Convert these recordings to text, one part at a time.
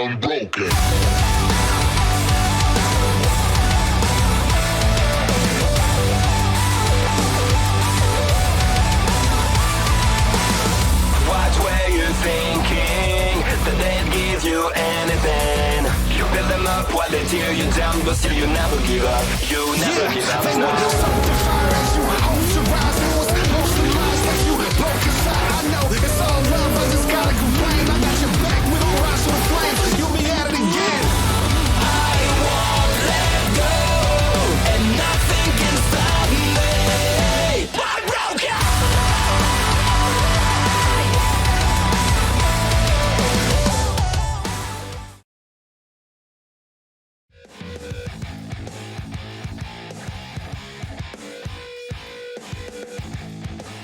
unbroken. What were you thinking? That they'd give you anything. You build them up while they tear you down, but still you never give up. You never give up. They want to something fire as you hold your rise. It was mostly lies that you broke inside. I know it's all love, I just gotta complain. I got your back with a rise to the flames. You'll be at it again. I won't let go, and nothing can stop me. I'm broken.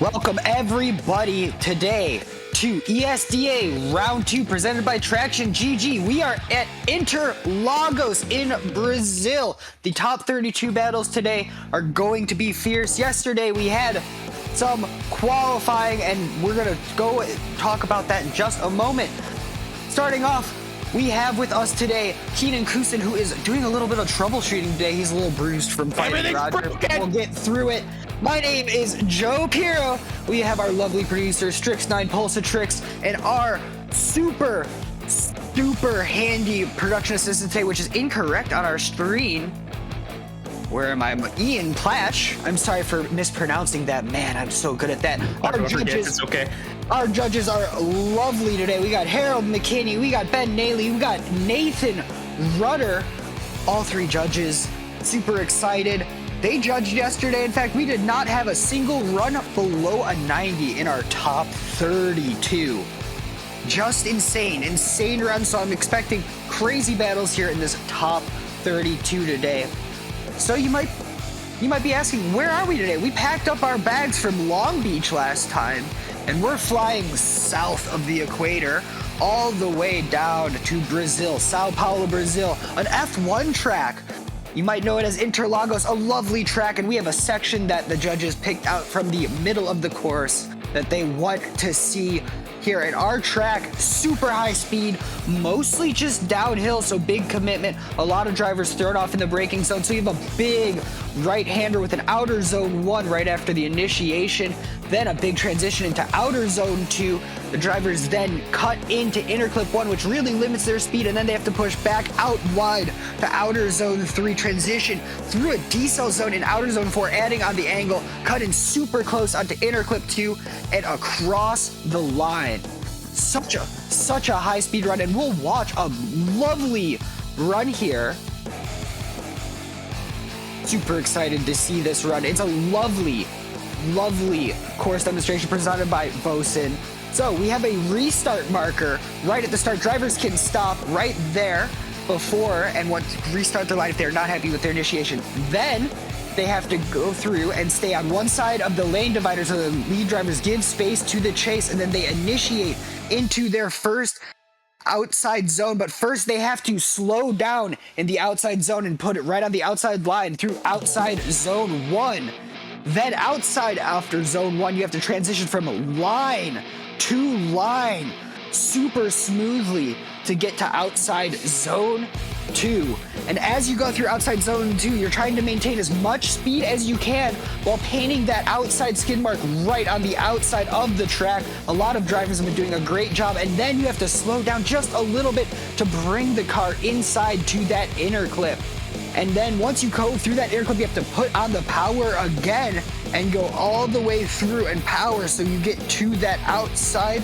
Welcome everybody today to ESDA Round 2 presented by TraxionGG. We are at Interlagos in Brazil. The top 32 battles today are going to be fierce. Yesterday we had some qualifying and we're going to go talk about that in just a moment. Starting off, we have with us today Keenan Kusin, who is doing a little bit of troubleshooting today. He's a little bruised from fighting Roger. We'll get through it. My name is Joe Piro. We have our lovely producer, Strix9 Pulsatrix, and our super handy production assistant today, which is incorrect on our screen. Where am I? Ian Plash. I'm sorry for mispronouncing that. Man, I'm so good at that. It's okay. Our judges are lovely today. We got Harold McKinney, we got Ben Naley, we got Nathan Rudder. All three judges super excited. They judged yesterday. In fact, we did not have a single run below a 90 in our top 32. Just insane runs. So I'm expecting crazy battles here in this top 32 today. So you might be asking, where are we today? We packed up our bags from Long Beach last time, and we're flying south of the equator all the way down to Brazil, Sao Paulo, Brazil, an F1 track. You might know it as Interlagos, a lovely track, and we have a section that the judges picked out from the middle of the course that they want to see here at our track. Super high speed, mostly just downhill, so big commitment. A lot of drivers thrown off in the braking zone, so you have a big right-hander with an outer zone 1 right after the initiation, then a big transition into outer zone 2. The drivers then cut into inner clip 1, which really limits their speed, and then they have to push back out wide to outer zone 3, transition through a decel zone in outer zone 4, adding on the angle, cut in super close onto inner clip 2, and across the line. Such a high speed run, and we'll watch a lovely run here. Super excited to see this run. It's a lovely course demonstration presented by Vosan. So we have a restart marker right at the start. Drivers can stop right there before and want to restart their line if they're not happy with their initiation. Then they have to go through and stay on one side of the lane divider so the lead drivers give space to the chase, and then they initiate into their first outside zone. But first they have to slow down in the outside zone and put it right on the outside line through outside zone 1. Then outside after zone 1, you have to transition from line to line super smoothly to get to outside zone 2. And as you go through outside zone 2, you're trying to maintain as much speed as you can while painting that outside skid mark right on the outside of the track. A lot of drivers have been doing a great job, and then you have to slow down just a little bit to bring the car inside to that inner clip. And then once you go through that inner clip, you have to put on the power again and go all the way through and power so you get to that outside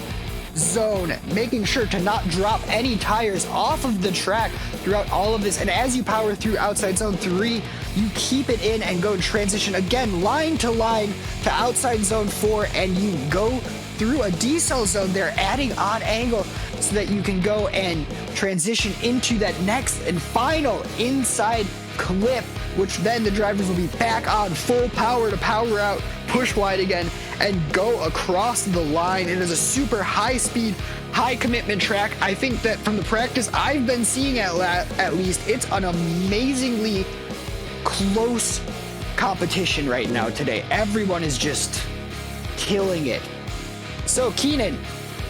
zone, making sure to not drop any tires off of the track throughout all of this. And as you power through outside zone 3, you keep it in and go transition again line to line to outside zone 4, and you go through a decel zone there, adding on angle so that you can go and transition into that next and final inside clip, which then the drivers will be back on full power to power out, push wide again, and go across the line. It is a super high speed, high commitment track. I think that from the practice I've been seeing at least, it's an amazingly close competition right now today. Everyone is just killing it. So Keenan,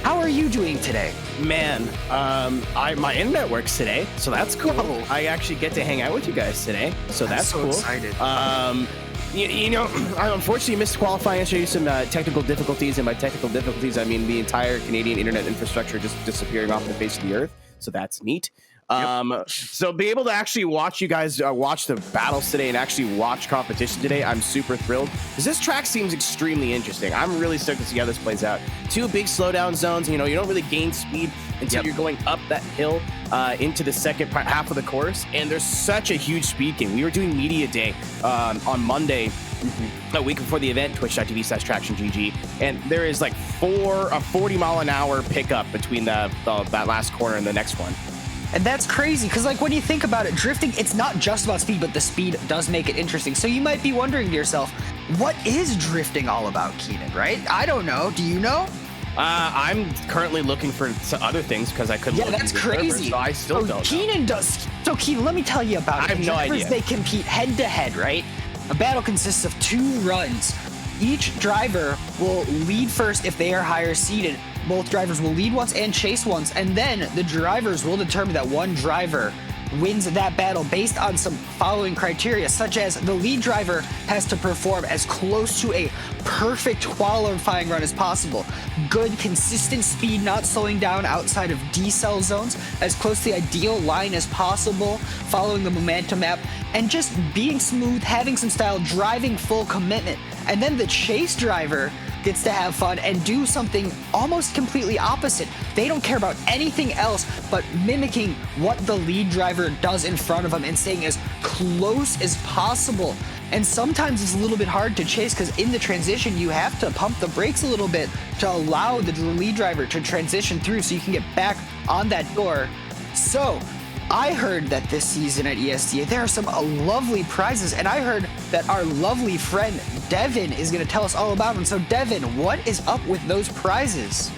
How are you doing today? Man, my internet works today, so that's cool. Whoa. I actually get to hang out with you guys today, so that's so cool. Excited. You know, I unfortunately missed qualifying and show you some technical difficulties, and by technical difficulties, I mean the entire Canadian internet infrastructure just disappearing off the face of the earth, so that's neat. So be able to actually watch you guys watch the battles today and actually watch competition today, I'm super thrilled because this track seems extremely interesting. I'm really stoked to see how this plays out. Two big slowdown zones. You know, you don't really gain speed until you're going up that hill into the second half of the course, and there's such a huge speed gain. We were doing media day on Monday, a week before the event, twitch.tv/TraxionGG, and there is like a 40-mile-an-hour pickup between that last corner and the next one. And that's crazy, because like when you think about it, drifting, it's not just about speed, but the speed does make it interesting. So you might be wondering to yourself, what is drifting all about, Keenan, right? I don't know. Do you know? I'm currently looking for some other things because I couldn't. Yeah, that's crazy. Server, so I still don't Keenan know. does. So Keenan, let me tell you about it. I have no idea. They compete head to head, right? A battle consists of 2 runs. Each driver will lead first if they are higher seeded. Both drivers will lead once and chase once, and then the drivers will determine that one driver wins that battle based on some following criteria, such as the lead driver has to perform as close to a perfect qualifying run as possible. Good, consistent speed, not slowing down outside of decel zones, as close to the ideal line as possible, following the momentum map, and just being smooth, having some style, driving full commitment. And then the chase driver gets to have fun and do something almost completely opposite. They don't care about anything else but mimicking what the lead driver does in front of them and staying as close as possible. And sometimes it's a little bit hard to chase because in the transition you have to pump the brakes a little bit to allow the lead driver to transition through so you can get back on that door. So I heard that this season at ESDA there are some lovely prizes, and I heard that our lovely friend Devin is going to tell us all about them. So Devin, what is up with those prizes?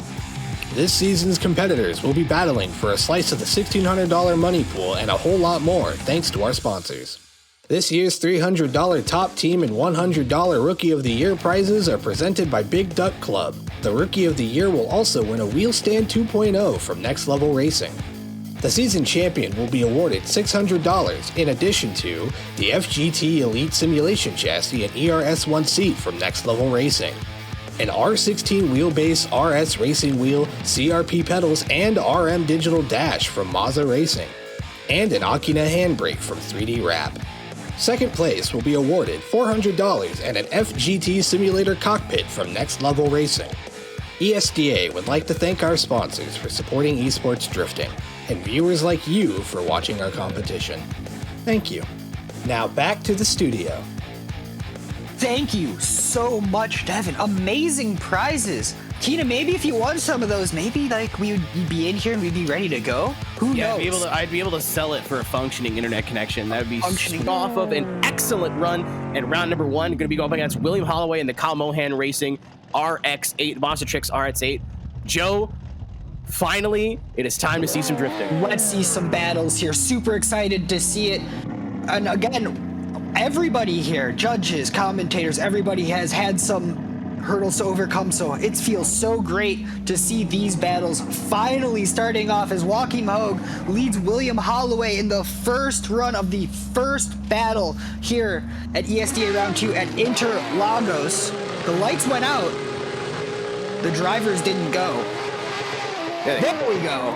This season's competitors will be battling for a slice of the $1,600 money pool and a whole lot more thanks to our sponsors. This year's $300 top team and $100 Rookie of the Year prizes are presented by Big Duck Club. The Rookie of the Year will also win a Wheel Stand 2.0 from Next Level Racing. The season champion will be awarded $600 in addition to the FGT Elite Simulation Chassis and ERS1 seat from Next Level Racing, an R16 wheelbase RS Racing wheel, CRP pedals, and RM Digital Dash from Moza Racing, and an Akina handbrake from 3D Wrap. Second place will be awarded $400 and an FGT Simulator cockpit from Next Level Racing. ESDA would like to thank our sponsors for supporting esports drifting, and viewers like you for watching our competition. Thank you. Now back to the studio. Thank you so much, Devin. Amazing prizes. Tina, maybe if you won some of those, maybe like you'd be in here and we'd be ready to go. Who knows? I'd be able to sell it for a functioning internet connection. That would be Functioning. off of an excellent run. And round number 1, going to be going up against William Holloway and the Kyle Mohan Racing RX8, Monster Tricks RX8. Joe, finally, it is time to see some drifting. Let's see some battles here. Super excited to see it. And again, everybody here, judges, commentators, everybody has had some hurdles to overcome, so it feels so great to see these battles finally starting off as Joachim Hogue leads William Holloway in the first run of the first battle here at ESDA Round 2 at Interlagos. The lights went out. The drivers didn't go. There we go.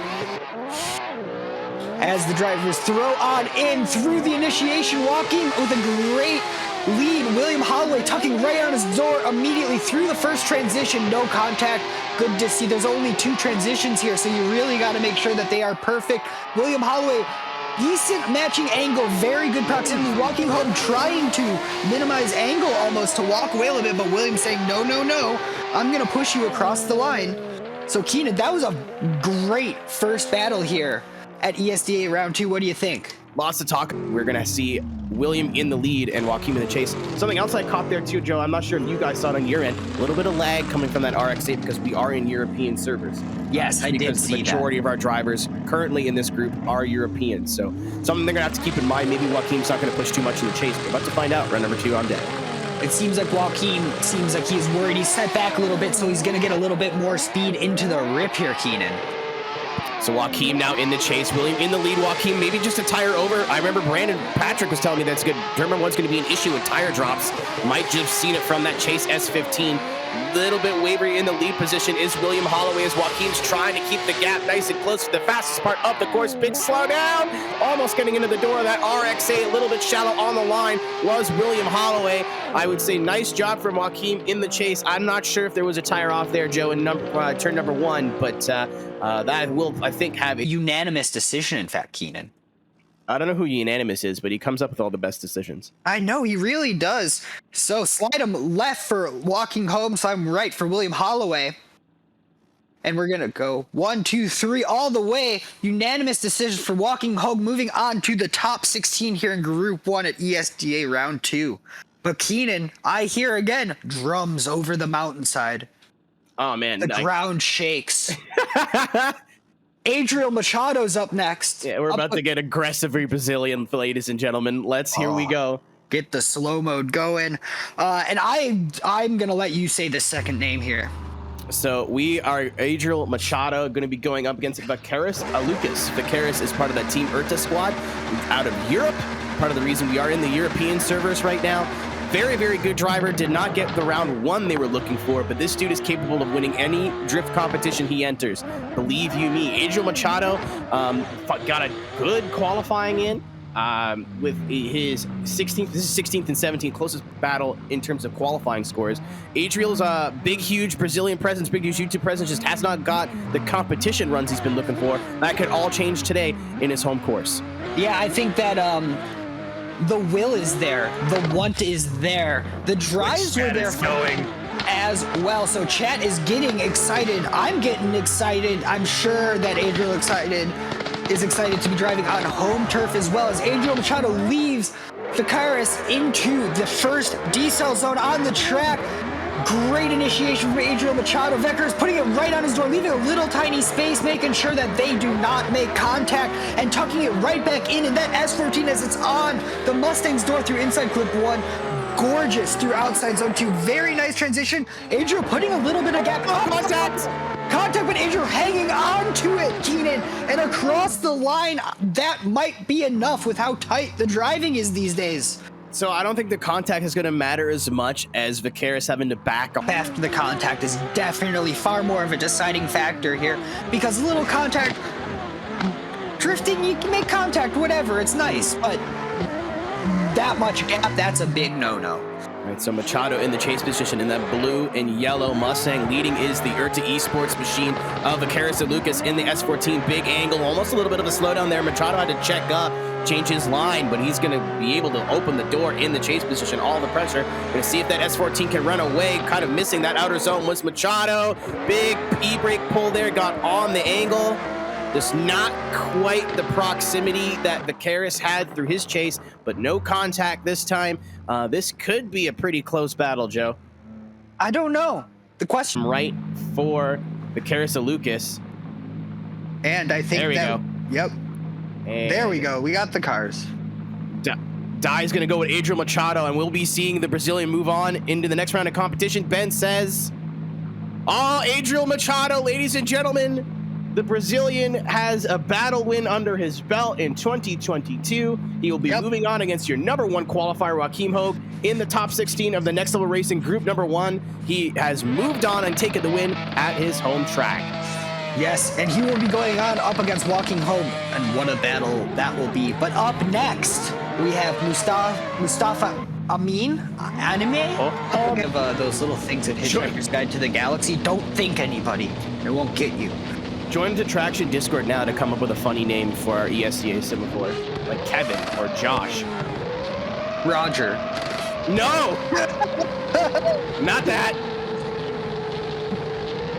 As the drivers throw on in through the initiation, walking with a great lead. William Holloway tucking right on his door immediately through the first transition. No contact. Good to see. There's only 2 transitions here, so you really got to make sure that they are perfect. William Holloway, decent matching angle, very good proximity. Walking home, trying to minimize angle almost to walk away a little bit, but William saying, no, no, no. I'm going to push you across the line. So Keenan, that was a great first battle here at ESDA Round 2. What do you think? Lots of talk. We're going to see William in the lead and Joachim in the chase. Something else I caught there too, Joe, I'm not sure if you guys saw it on your end, a little bit of lag coming from that RX-8 because we are in European servers. Yes, I did see that. The majority of our drivers currently in this group are Europeans, so something they're going to have to keep in mind. Maybe Joachim's not going to push too much in the chase. We're about to find out. Run number 2 on deck. It seems like Joaquin seems like he's worried. He's set back a little bit, so he's going to get a little bit more speed into the rip here, Keenan. So Joaquin now in the chase. William in the lead. Joaquin maybe just a tire over. I remember Brandon Patrick was telling me that's good. German 1's going to be an issue with tire drops. Might just have seen it from that chase S15. Little bit wavering in the lead position is William Holloway as Joaquin's trying to keep the gap nice and close to the fastest part up the course. Big slow down. Almost getting into the door of that RXA. A little bit shallow on the line was William Holloway. I would say nice job from Joaquin in the chase. I'm not sure if there was a tire off there, Joe, in turn number 1, but that will, I think, have A unanimous decision, in fact, Keenan. I don't know who Unanimous is, but he comes up with all the best decisions. I know, he really does. So slide him left for walking home, so I'm right for William Holloway. And we're going to go 1, 2, 3 all the way. Unanimous decision for walking home, moving on to the top 16 here in Group 1 at ESDA Round 2. But Keenan, I hear again, drums over the mountainside. Oh, man. The ground shakes. Adriel Machado's up next. Yeah, we're about to get aggressively Brazilian, ladies and gentlemen. Here we go. Get the slow mode going. And I'm going to let you say the second name here. So we are Adriel Machado going to be going up against Vaqueros Lucas. Vaqueros is part of that Team Urta squad out of Europe. Part of the reason we are in the European servers right now. Very, very good driver. Did not get the round 1 they were looking for, but this dude is capable of winning any drift competition he enters. Believe you me. Adriel Machado got a good qualifying in with his 16th. This is 16th and 17th closest battle in terms of qualifying scores. Adriel's big, huge Brazilian presence, big, huge YouTube presence, just has not got the competition runs he's been looking for. That could all change today in his home course. Yeah, I think that the will is there, the want is there, the drives were there as well. So chat is getting excited. I'm getting excited. I'm sure that Adriel is excited to be driving on home turf as well as Adriel Machado leaves Vaqueros into the first decel zone on the track. Great initiation from Adriel Machado. Vaqueros putting it right on his door, leaving a little tiny space, making sure that they do not make contact and tucking it right back in. And that S14 as it's on the Mustang's door through inside clip 1. Gorgeous through outside zone 2. Very nice transition. Adriel putting a little bit of gap. Oh, contact, but Adriel hanging on to it, Keenan. And across the line, that might be enough with how tight the driving is these days. So I don't think the contact is going to matter as much as Vaqueros having to back off. After the contact is definitely far more of a deciding factor here because a little contact, drifting, you can make contact, whatever, it's nice, but that much gap, that's a big no-no. All right, so Machado in the chase position in that blue and yellow Mustang. Leading is the Urta Esports machine of Vaqueros Lucas in the S14. Big angle, almost a little bit of a slowdown there. Machado had to check up, change his line, but he's going to be able to open the door in the chase position. All the pressure. Going to see if that S14 can run away. Kind of missing that outer zone was Machado. Big e-brake pull there, got on the angle. Just not quite the proximity that Vaqueros had through his chase, but no contact this time. This could be a pretty close battle, Joe. I don't know. The question. Right for Vaqueros Lucas. And I think there we go. Yep. And there we go. We got the cars. Dye's going to go with Adriel Machado, and we'll be seeing the Brazilian move on into the next round of competition. Ben says, Adriel Machado, ladies and gentlemen. The Brazilian has a battle win under his belt in 2022. He will be moving on against your number 1 qualifier, Joaquim Hogue, in the top 16 of the Next Level Racing Group number 1. He has moved on and taken the win at his home track. Yes, and he will be going on up against Walking Home, and what a battle that will be. But up next, we have Mustafa Amin, anime? Of those little things in Hitchhiker's Guide to the Galaxy. Don't think anybody. It won't get you. Join the Traxion Discord now to come up with a funny name for our ESDA semaphore, like Kevin or Josh. Roger. No! Not that.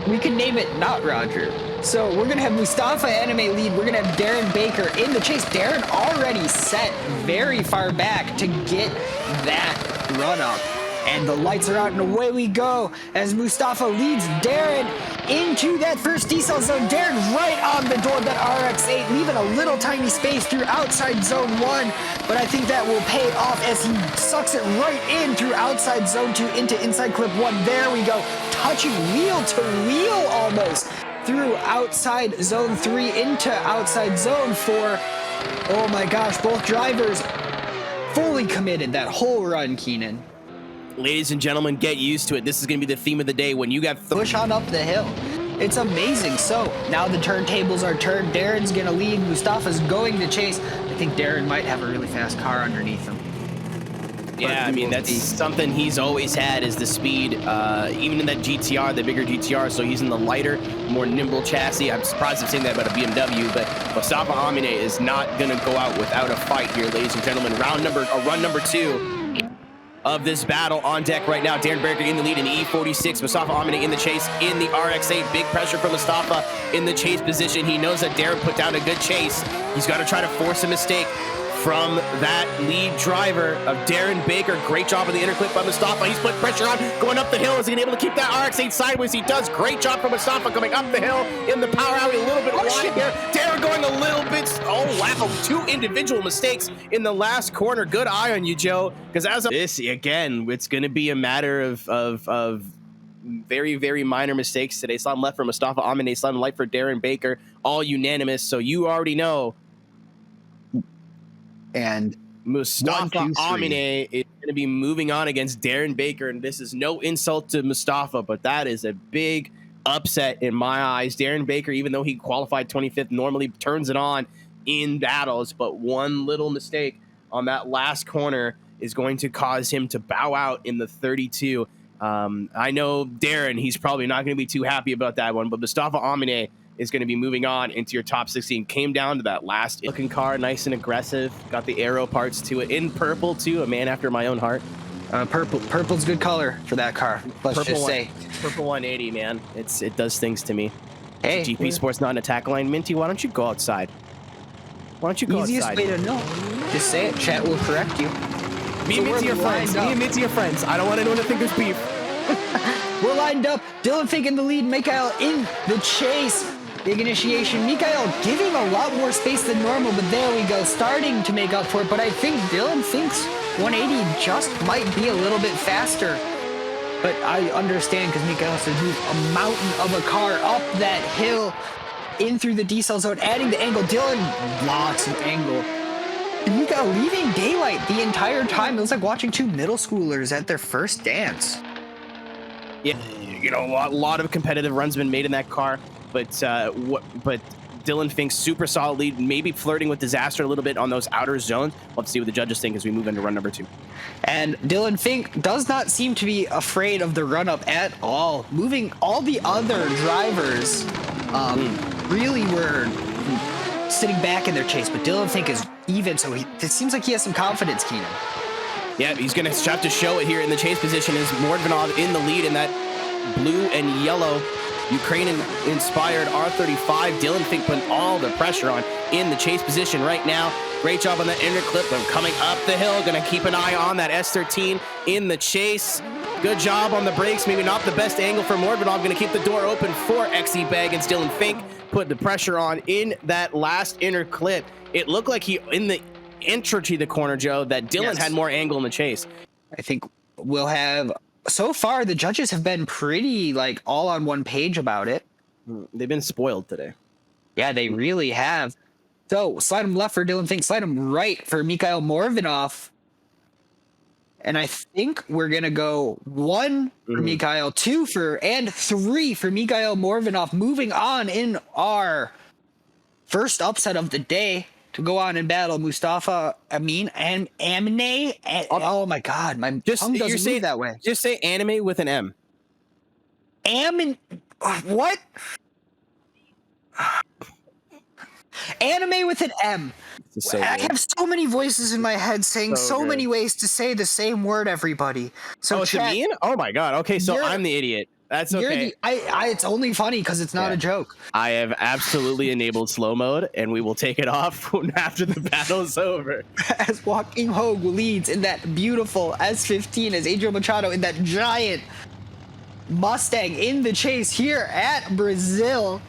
We can name it not Roger. So we're going to have Mustafa anime lead. We're going to have Darren Baker in the chase. Darren already set very far back to get that run up. And the lights are out and away we go as Mustafa leads Darren into that first decel zone. Darren right on the door of that RX-8, leaving a little tiny space through outside zone 1, but I think that will pay off as he sucks it right in through outside zone 2 into inside clip 1. There we go, touching wheel to wheel almost through outside zone 3 into outside zone 4. Oh my gosh, both drivers fully committed that whole run, Keenan. Ladies and gentlemen, get used to it. This is going to be the theme of the day when you got Push on up the hill. It's amazing. So now the turntables are turned. Darren's going to lead. Mustafa's going to chase. I think Darren might have a really fast car underneath him. Yeah, I mean, that's something he's always had is the speed, even in that GTR, the bigger GTR. So he's in the lighter, more nimble chassis. I'm surprised I'm saying that about a BMW, but Mustafa Amine is not going to go out without a fight here, ladies and gentlemen. Run number 2 of this battle on deck right now. Darren Baker in the lead in the E46. Mustafa Amine in the chase in the RX-8. Big pressure for Mustafa in the chase position. He knows that Darren put down a good chase. He's got to try to force a mistake from that lead driver of Darren Baker. Great job on the interclip by Mustafa. He's put pressure on, going up the hill. Is he going to be able to keep that RX-8 sideways? He does. Great job from Mustafa coming up the hill in the power alley. A little bit wide here. Darren going a little bit. Oh, wow. 2 individual mistakes in the last corner. Good eye on you, Joe. Because as of this, again, it's going to be a matter of very, very minor mistakes today. Slam left for Mustafa Amine, slam right for Darren Baker. All unanimous. So you already know. And Mustafa Amine is going to be moving on against Darren Baker, and this is no insult to Mustafa, but that is a big upset in my eyes. Darren Baker, even though he qualified 25th, normally turns it on in battles, but one little mistake on that last corner is going to cause him to bow out in the 32. I know Darren, he's probably not going to be too happy about that one, but Mustafa Amine is going to be moving on into your top 16. Came down to that last looking car, nice and aggressive. Got the aero parts to it in purple too. A man after my own heart. Purple's good color for that car. Let's just say purple 180, man. It does things to me. Hey, GP Sports not an attack line. Minty, why don't you go outside? Why don't you go easiest outside? way to know. Just say it. Chat will correct you. Me and Minty are friends. Me and Minty are friends. I don't want anyone to think there's beef. We're lined up. Dylan Fink in the lead. Mikhail in the chase. Big initiation. Mikhail giving a lot more space than normal, but there we go. Starting to make up for it, but I think Dylan Fink's 180 just might be a little bit faster. But I understand because Mikhail has to move a mountain of a car up that hill in through the decel zone, adding the angle. Dylan, lots of angle. And Mikhail leaving daylight the entire time. It was like watching 2 middle schoolers at their first dance. Yeah, you know, a lot of competitive runs been made in that car. But Dylan Fink's super solid lead, maybe flirting with disaster a little bit on those outer zones. We'll have to see what the judges think as we move into run number 2. And Dylan Fink does not seem to be afraid of the run-up at all. Moving all the other drivers really were sitting back in their chase, but Dylan Fink is even, so it seems like he has some confidence, Keenan. Yeah, he's going to have to show it here in the chase position as Mordvinov in the lead in that blue and yellow Ukrainian-inspired R35. Dylan Fink putting all the pressure on in the chase position right now. Great job on that inner clip. But coming up the hill, going to keep an eye on that S13 in the chase. Good job on the brakes. Maybe not the best angle for Mordvinov. Going to keep the door open for XE Bag, and Dylan Fink put the pressure on in that last inner clip. It looked like he, in the entry to the corner, Joe, that Dylan had more angle in the chase. I think we'll have... So far, the judges have been pretty, like, all on one page about it. They've been spoiled today. Yeah, they really have. So, slide him left for Dylan Fink, slide him right for Mikhail Morvinov. And I think we're going to go 1 for Mikhail, 2 for, and 3 for Mikhail Morvinov. Moving on in our first upset of the day to go on and battle Mustafa Amine and Amine. Oh my God, my tongue doesn't move that way. Just say anime with an M. What? Anime with an M. So I have so many voices in my head saying so many ways to say the same word, everybody. So it's Amine? Oh my God. Okay, so I'm the idiot. That's okay. It's only funny because it's not a joke. I have absolutely enabled slow mode, and we will take it off after the battle is over. As Joaquim Hogue leads in that beautiful S15, as Adriel Machado in that giant Mustang in the chase here at Brazil.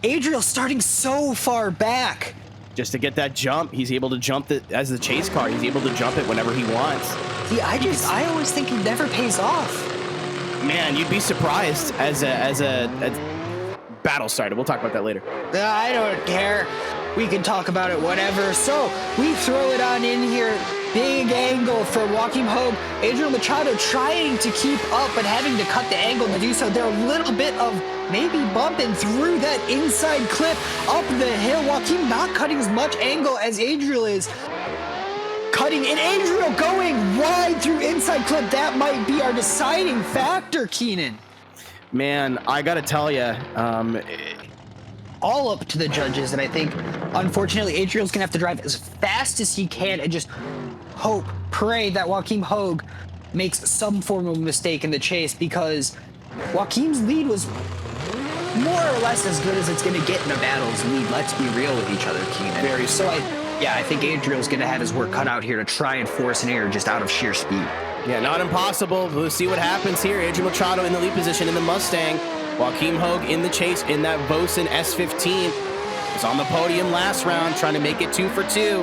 Adriel starting so far back. Just to get that jump, he's able to jump it as the chase car. He's able to jump it whenever he wants. See, I always think it never pays off. Man, you'd be surprised as a battle starter. We'll talk about that later. I don't care. We can talk about it, whatever. So we throw it on in here. Big angle for Joaquim Hogue. Adriel Machado trying to keep up, but having to cut the angle to do so. They're a little bit of maybe bumping through that inside clip up the hill. Joaquim not cutting as much angle as Adriel is. Cutting, and Adriel going wide through inside clip. That might be our deciding factor, Keenan. Man, I gotta tell you, all up to the judges, and I think, unfortunately, Adriel's gonna have to drive as fast as he can and just hope, pray that Joaquim Hogue makes some form of mistake in the chase, because Joaquim's lead was more or less as good as it's gonna get in a battle's lead. Let's be real with each other, Keenan. Very so. I think Adriel's gonna have his work cut out here to try and force an error just out of sheer speed. Yeah, not impossible. We'll see what happens here. Adriel Machado in the lead position in the Mustang. Joaquim Hogue in the chase in that Vosan S15. Was on the podium last round, trying to make it 2 for 2.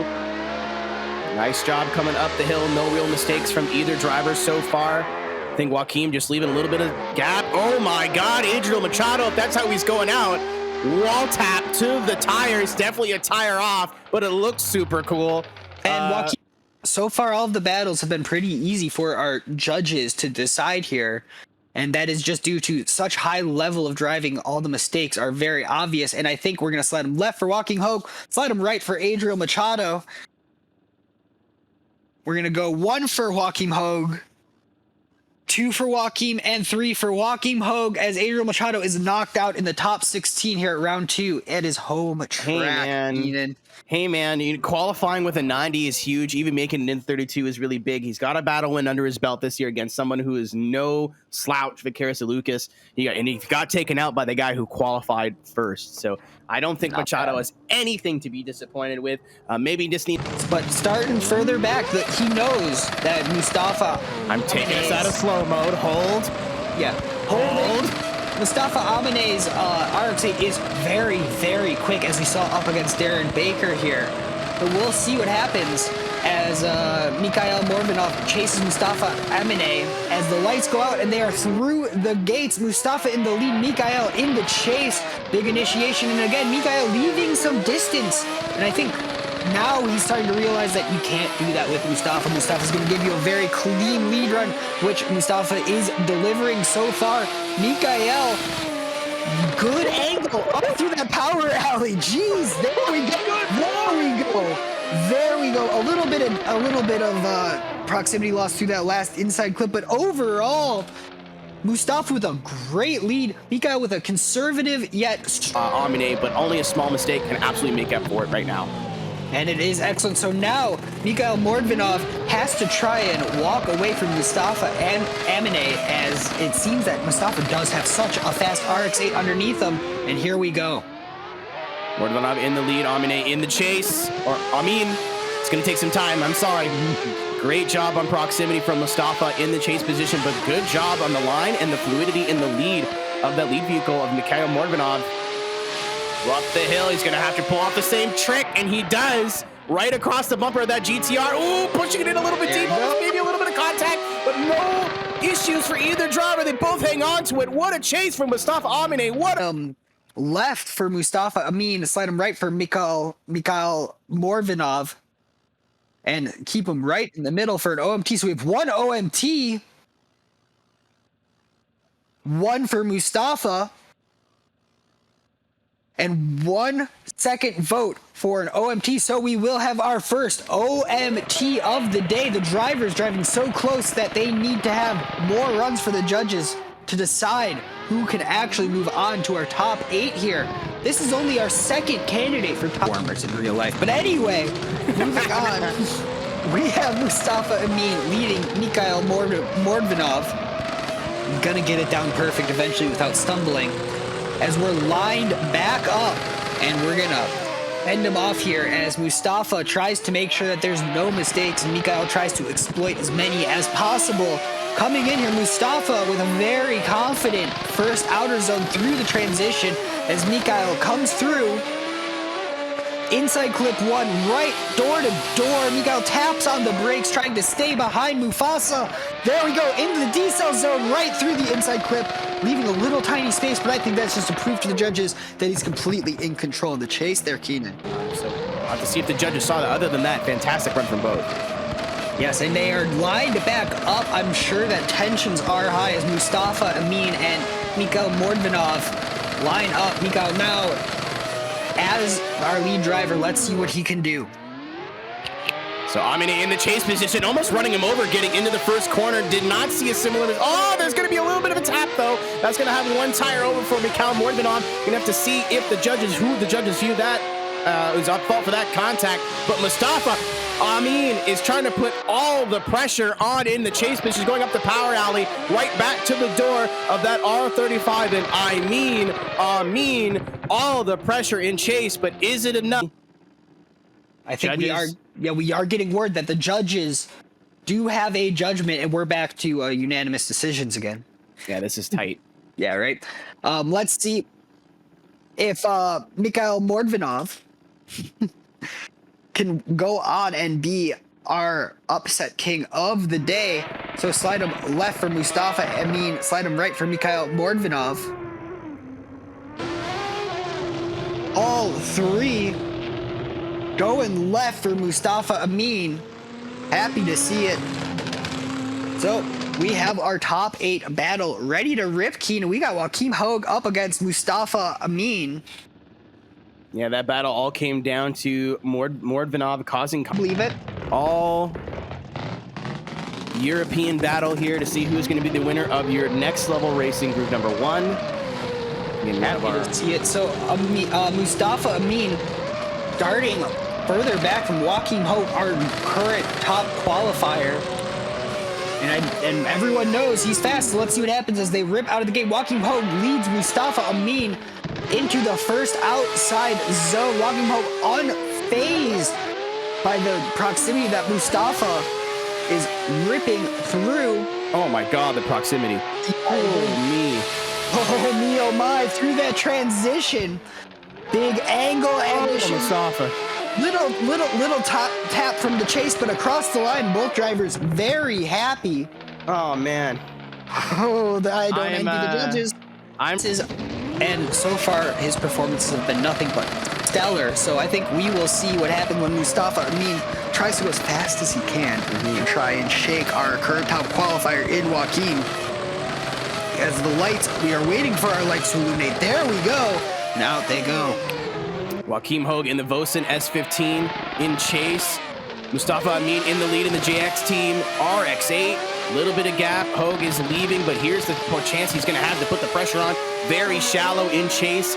Nice job coming up the hill. No real mistakes from either driver so far. I think Joaquim just leaving a little bit of gap. Oh my God, Adriel Machado, if that's how he's going out. Wall tap to the tires. Definitely a tire off, but it looks super cool. And Joaquim, so far all of the battles have been pretty easy for our judges to decide here. And that is just due to such high level of driving. All the mistakes are very obvious. And I think we're going to slide him left for Joaquim Hogue, slide him right for Adriel Machado. We're going to go 1 for Joaquim Hogue, 2 for Joaquim, and 3 for Joaquim Hogue, as Adriel Machado is knocked out in the top 16 here at round 2 at his home track. Hey, man, qualifying with a 90 is huge. Even making it in 32 is really big. He's got a battle win under his belt this year against someone who is no slouch, Vicaris Lucas. And he got taken out by the guy who qualified first. So I don't think Machado has anything to be disappointed with. Maybe just needs... But starting further back, he knows that Mustafa... I'm taking us out of slow mode. Hold. Yeah. Hold. Mustafa Amene's RX-8 is very, very quick, as we saw up against Darren Baker here. But we'll see what happens as Mikhail Morvinov chases Mustafa Amene as the lights go out and they are through the gates. Mustafa in the lead, Mikhail in the chase. Big initiation, and again, Mikhail leaving some distance. And I think now he's starting to realize that you can't do that with Mustafa. Mustafa's going to give you a very clean lead run, which Mustafa is delivering so far. Mikhail, good angle up through that power alley. Jeez, there we go. There we go. There we go. A little bit of proximity loss through that last inside clip, but overall, Mustafa with a great lead. Mikhail with a conservative yet Amine, but only a small mistake can absolutely make up for it right now. And it is excellent. So now Mikhail Mordvinov has to try and walk away from Mustafa and Amine, as it seems that Mustafa does have such a fast RX-8 underneath him. And here we go. Mordvinov in the lead, Amine in the chase. It's going to take some time. I'm sorry. Great job on proximity from Mustafa in the chase position, but good job on the line and the fluidity in the lead of that lead vehicle of Mikhail Mordvinov. Up the hill, he's going to have to pull off the same trick, and he does, right across the bumper of that GTR. Ooh, pushing it in a little bit deep, almost maybe a little bit of contact, but no issues for either driver. They both hang on to it. What a chase from Mustafa Amine. What a... Left for Mustafa Amin, slide him right for Mikhail Morvinov, and keep him right in the middle for an OMT. So we have one OMT, one for Mustafa, and 1 second vote for an OMT. So we will have our first OMT of the day. The drivers driving so close that they need to have more runs for the judges to decide who can actually move on to our top 8 here. This is only our second candidate for top performers in real life. But anyway, moving on, we have Mustafa Amin leading Mikhail Mordvinov. gonna get it down perfect eventually without stumbling. As we're lined back up, and we're gonna end him off here as Mustafa tries to make sure that there's no mistakes, and Mikhail tries to exploit as many as possible. Coming in here, Mustafa with a very confident first outer zone through the transition as Mikhail comes through. Inside clip 1, right door to door. Mikhail taps on the brakes, trying to stay behind Mufasa. There we go, into the decel zone, right through the inside clip, leaving a little tiny space, but I think that's just to prove to the judges that he's completely in control of the chase there, Keenan. So we'll have to see if the judges saw that. Other than that, fantastic run from both. Yes, and they are lined back up. I'm sure that tensions are high as Mustafa Amin and Mikhail Mordvinov line up. Mikhail now as our lead driver. Let's see what he can do. So Amin in the chase position, almost running him over, getting into the first corner. Did not see a similar. Oh, there's going to be a little bit of a tap though. That's going to have one tire over for Mikhail Mordvinov. Gonna have to see if the judges view that was at fault for that contact. But Mustafa Amin is trying to put all the pressure on in the chase position, going up the power alley, right back to the door of that R35. And Amin, all the pressure in chase, but is it enough? I think Judges? we are getting word that the judges do have a judgment, and we're back to unanimous decisions again. Yeah, this is tight. Yeah, right. Let's see if Mikhail Mordvinov can go on and be our upset king of the day. So slide him left for Mustafa Amin, slide him right for Mikhail Mordvinov. All three going left for Mustafa Amin. Happy to see it. So we have our top 8 battle ready to rip, Keenan. We got Joachim Hogue up against Mustafa Amin. Yeah, that battle all came down to Mordvinov causing. Believe it. All European battle here to see who's going to be the winner of your next level racing group number 1. Happy to see it. So Mustafa Amin starting further back from Joachim Hogue, our current top qualifier. And everyone knows he's fast, so let's see what happens as they rip out of the gate. Joachim Hogue leads Mustafa Amin into the first outside zone. Joachim Hogue unfazed by the proximity that Mustafa is ripping through. Oh my god, the proximity. Oh me, oh my, through that transition. Big angle and Mustafa. Little tap from the chase, but across the line, both drivers very happy. Oh man. Oh, I don't envy the judges. And so far, his performances have been nothing but stellar. So I think we will see what happens when Mustafa Amin tries to go as fast as he can and try and shake our current top qualifier in Joaquin. As the lights, we are waiting for our lights to illuminate. There we go. And out they go. Joachim Hogue in the Vosan S15 in chase. Mustafa Amin in the lead in the JX team. RX8, little bit of gap. Hogue is leaving, but here's the chance he's going to have to put the pressure on. Very shallow in chase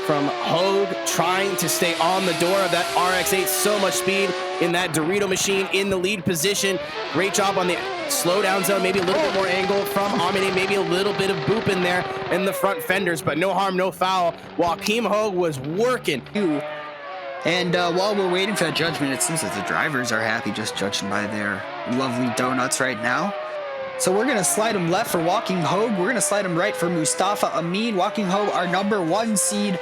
from Hogue, trying to stay on the door of that RX8. So much speed in that Dorito machine in the lead position. Great job on the slowdown zone. Maybe a little bit more angle from Amin. Maybe a little bit of boop in there in the front fenders, but no harm, no foul. Joachim Hogue was working. And while we're waiting for that judgment, it seems that the drivers are happy just judging by their lovely donuts right now. So we're going to slide him left for Joachim Hogue. We're going to slide him right for Mustafa Amin. Joachim Hogue, our number 1 seed.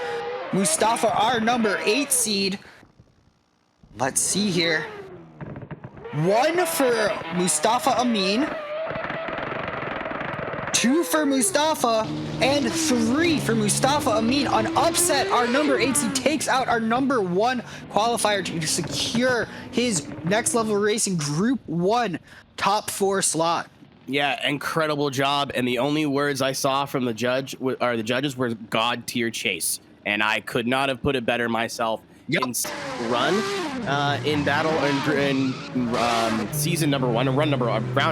Mustafa, our number 8 seed. Let's see here. 1 for Mustafa Amin. 2 for Mustafa, and 3 for Mustafa Amin. On upset, our number 8 seed takes out our number 1 qualifier to secure his next level racing group 1 top 4 slot. Yeah, incredible job. And the only words I saw from the judges were God tier chase. And I could not have put it better myself. Yep. In run in battle in season number 1, or round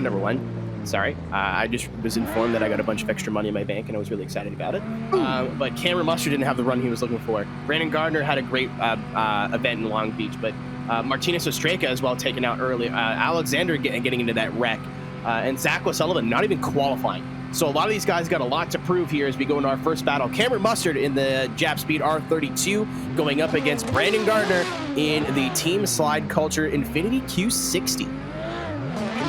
number 1. Sorry, I just was informed that I got a bunch of extra money in my bank, and I was really excited about it. But Cameron Mustard didn't have the run he was looking for. Brandon Gardner had a great event in Long Beach, but Martinez Ostreka as well taken out early. Alexander getting into that wreck. And Zach O'Sullivan not even qualifying. So a lot of these guys got a lot to prove here as we go into our first battle. Cameron Mustard in the Jap Speed R32 going up against Brandon Gardner in the Team Slide Culture Infinity Q60.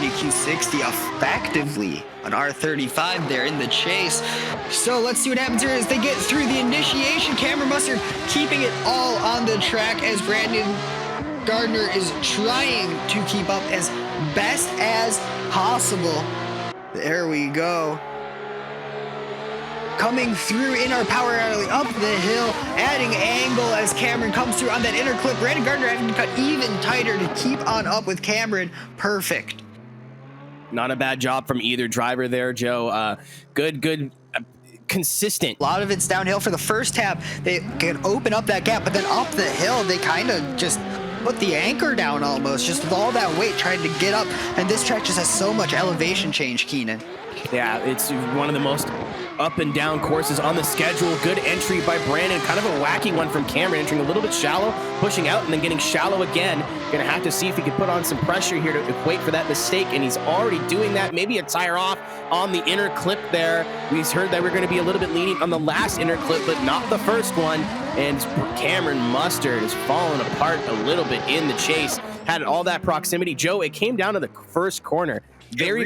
The Q60 effectively on R35 there in the chase. So let's see what happens here as they get through the initiation. Cameron Mustard keeping it all on the track as Brandon Gardner is trying to keep up as best as possible. There we go. Coming through in our power alley up the hill, adding angle as Cameron comes through on that inner clip. Brandon Gardner having to cut even tighter to keep on up with Cameron. Perfect. Not a bad job from either driver there, Joe. Good, consistent. A lot of it's downhill for the first tap. They can open up that gap, but then up the hill, they kind of just put the anchor down almost, just with all that weight trying to get up. And this track just has so much elevation change, Keenan. Yeah, it's one of the most up and down courses on the schedule. Good entry by Brandon, kind of a wacky one from Cameron, entering a little bit shallow, pushing out and then getting shallow again. Gonna have to see if he can put on some pressure here to equate for that mistake, and he's already doing that. Maybe a tire off on the inner clip there. We heard that we're gonna be a little bit lenient on the last inner clip, but not the first one. And Cameron Mustard is falling apart a little bit in the chase. Had all that proximity. Joe, it came down to the first corner. Very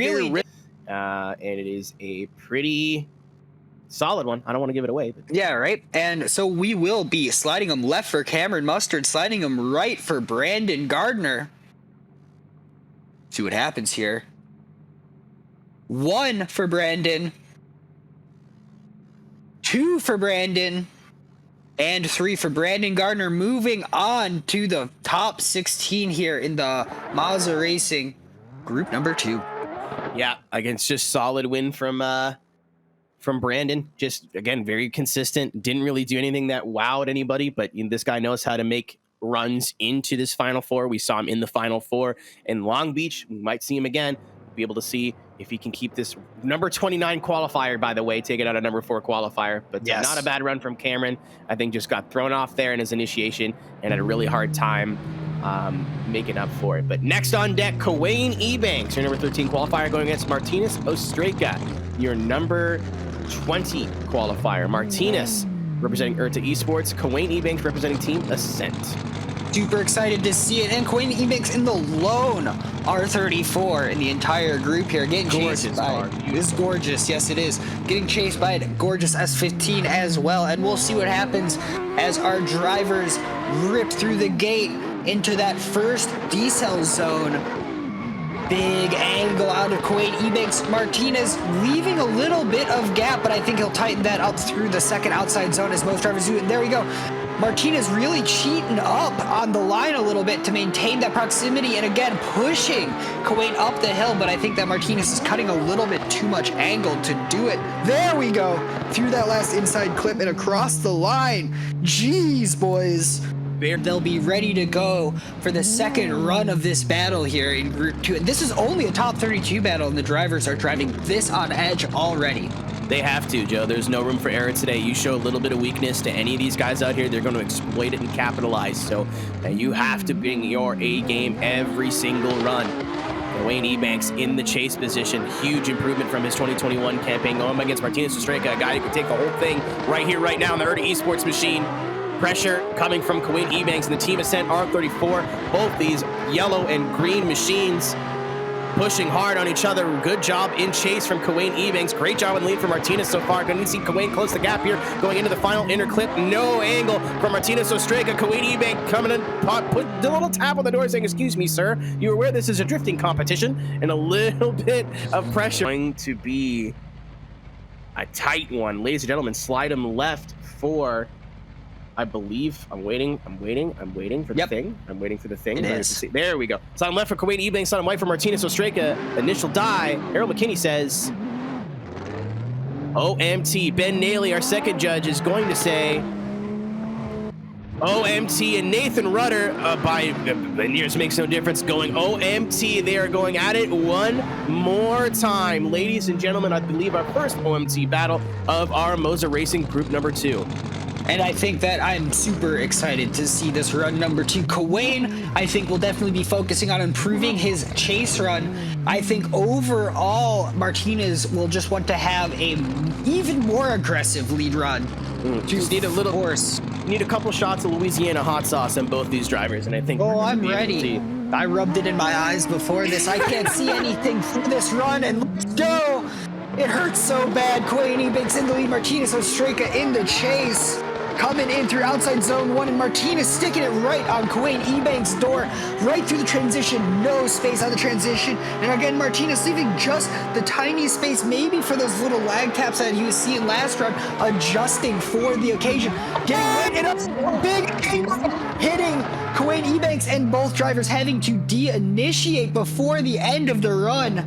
and it is a pretty solid one. I don't want to give it away. But. Yeah, right. And so we will be sliding him left for Cameron Mustard, sliding him right for Brandon Gardner. See what happens here. 1 for Brandon, 2 for Brandon, and 3 for Brandon Gardner, moving on to the top 16 here in the Moza Racing group number 2. Yeah, against just solid win from Brandon. Just, again, very consistent. Didn't really do anything that wowed anybody, but this guy knows how to make runs into this Final Four. We saw him in the Final Four in Long Beach. We might see him again. Be able to see if he can keep this number 29 qualifier, by the way, take it out of number 4 qualifier. But yes, not a bad run from Cameron. I think just got thrown off there in his initiation and had a really hard time making up for it. But next on deck, Kawain Ebanks, your number 13 qualifier, going against Martinez Ostreka, your number 20 qualifier. Martinez representing Urta Esports, Kawain Ebanks representing Team Ascent. Super excited to see it. And Kawain Ebanks in the lone R34 in the entire group here. Getting chased by it is gorgeous. Yes, it is. Getting chased by a gorgeous S15 as well. And we'll see what happens as our drivers rip through the gate into that first decel zone. Big angle out of Kawain Ebanks. Martinez leaving a little bit of gap, but I think he'll tighten that up through the second outside zone as most drivers do. And there we go. Martinez really cheating up on the line a little bit to maintain that proximity, and again pushing Kawain up the hill, but I think that Martinez is cutting a little bit too much angle to do it. There we go, through that last inside clip and across the line. Jeez, boys. They'll be ready to go for the second run of this battle here in Group 2. And this is only a top 32 battle, and the drivers are driving this on edge already. They have to, Joe. There's no room for error today. You show a little bit of weakness to any of these guys out here, they're going to exploit it and capitalize. So you have to bring your A game every single run. Kawain Ebanks in the chase position. Huge improvement from his 2021 campaign going against Martinez Ostreka, a guy who can take the whole thing right here, right now in the Urta Esports machine. Pressure coming from Kawain Ebanks and the Team Ascent R34. Both these yellow and green machines pushing hard on each other. Good job in chase from Kawain Ebanks. Great job in lead from Martinez so far. Going to see Kawain close the gap here. Going into the final inner clip. No angle from Martinez Ostreka. Kawain Ebanks coming in. Put the little tap on the door saying, "Excuse me, sir. You're aware this is a drifting competition?" And a little bit of pressure. Going to be a tight one. Ladies and gentlemen, slide him left for... I believe I'm waiting for the thing. I'm waiting for the thing. It is. There we go. So I'm left for Kawain Ebanks, on white for Martinez Ostreka. Initial die. Errol McKinney says, OMT. Ben Naley, our second judge, is going to say OMT, and Nathan Rudder, by years makes no difference, going OMT. They are going at it one more time. Ladies and gentlemen, I believe our first OMT battle of our Moza Racing group number 2. And I think that I'm super excited to see this run number 2. Kawain, I think, will definitely be focusing on improving his chase run. I think overall, Martinez will just want to have a even more aggressive lead run. Just need a little force. Need a couple shots of Louisiana hot sauce on both these drivers, and I think. Oh, I'm ready. I rubbed it in my eyes before this. I can't see anything through this run, and let's go. It hurts so bad. Kawain Ebanks in the lead. Martinez Ostreka in the chase. Coming in through outside zone 1, and Martinez sticking it right on Kawain Ebanks' door, right through the transition. No space on the transition. And again, Martinez leaving just the tiny space, maybe for those little lag taps that he was seeing last run, adjusting for the occasion. Getting right in a big angle, hitting Kawain Ebanks, and both drivers having to de-initiate before the end of the run.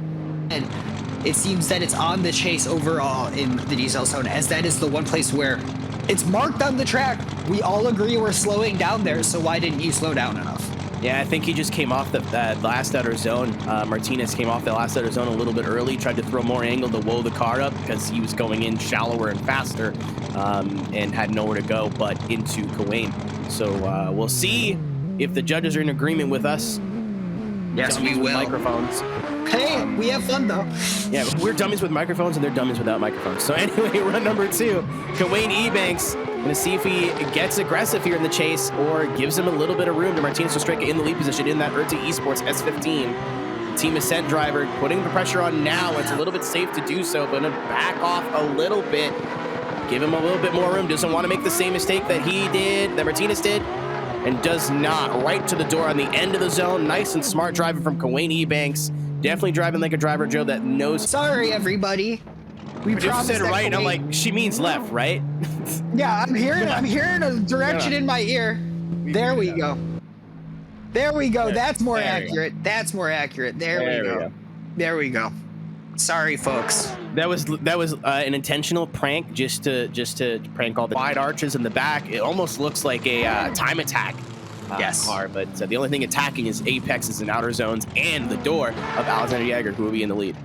And it seems that it's on the chase overall in the diesel zone, as that is the one place where it's marked on the track. We all agree we're slowing down there, so why didn't you slow down enough? Yeah, I think he just came off the last outer zone. Martinez came off the last outer zone a little bit early, tried to throw more angle to woe the car up because he was going in shallower and faster and had nowhere to go but into Kawain. So we'll see if the judges are in agreement with us. Yes, we will. Microphones. Hey, we have fun though. Yeah, we're dummies with microphones and they're dummies without microphones. So anyway, run number 2, Kawain Ebanks. Gonna see if he gets aggressive here in the chase or gives him a little bit of room to Martinez Ostreka in the lead position in that Urta Esports S15. Team Ascent driver putting the pressure on now. It's a little bit safe to do so, but gonna back off a little bit. Give him a little bit more room. Doesn't want to make the same mistake that he did, that Martinez did. And does not. Right to the door on the end of the zone. Nice and smart driving from Kawain Ebanks. Definitely driving like a driver, Joe, that knows. Sorry, everybody. We just said right, and I'm like, she means left, right? Yeah, I'm hearing a direction in my ear. There we go. There we go. That's more accurate. That's more accurate. There we go. There we go. Sorry, folks. That was an intentional prank just to prank all the wide arches in the back. It almost looks like a time attack car, but the only thing attacking is apexes and outer zones and the door of Alexander Jaeger, who will be in the lead.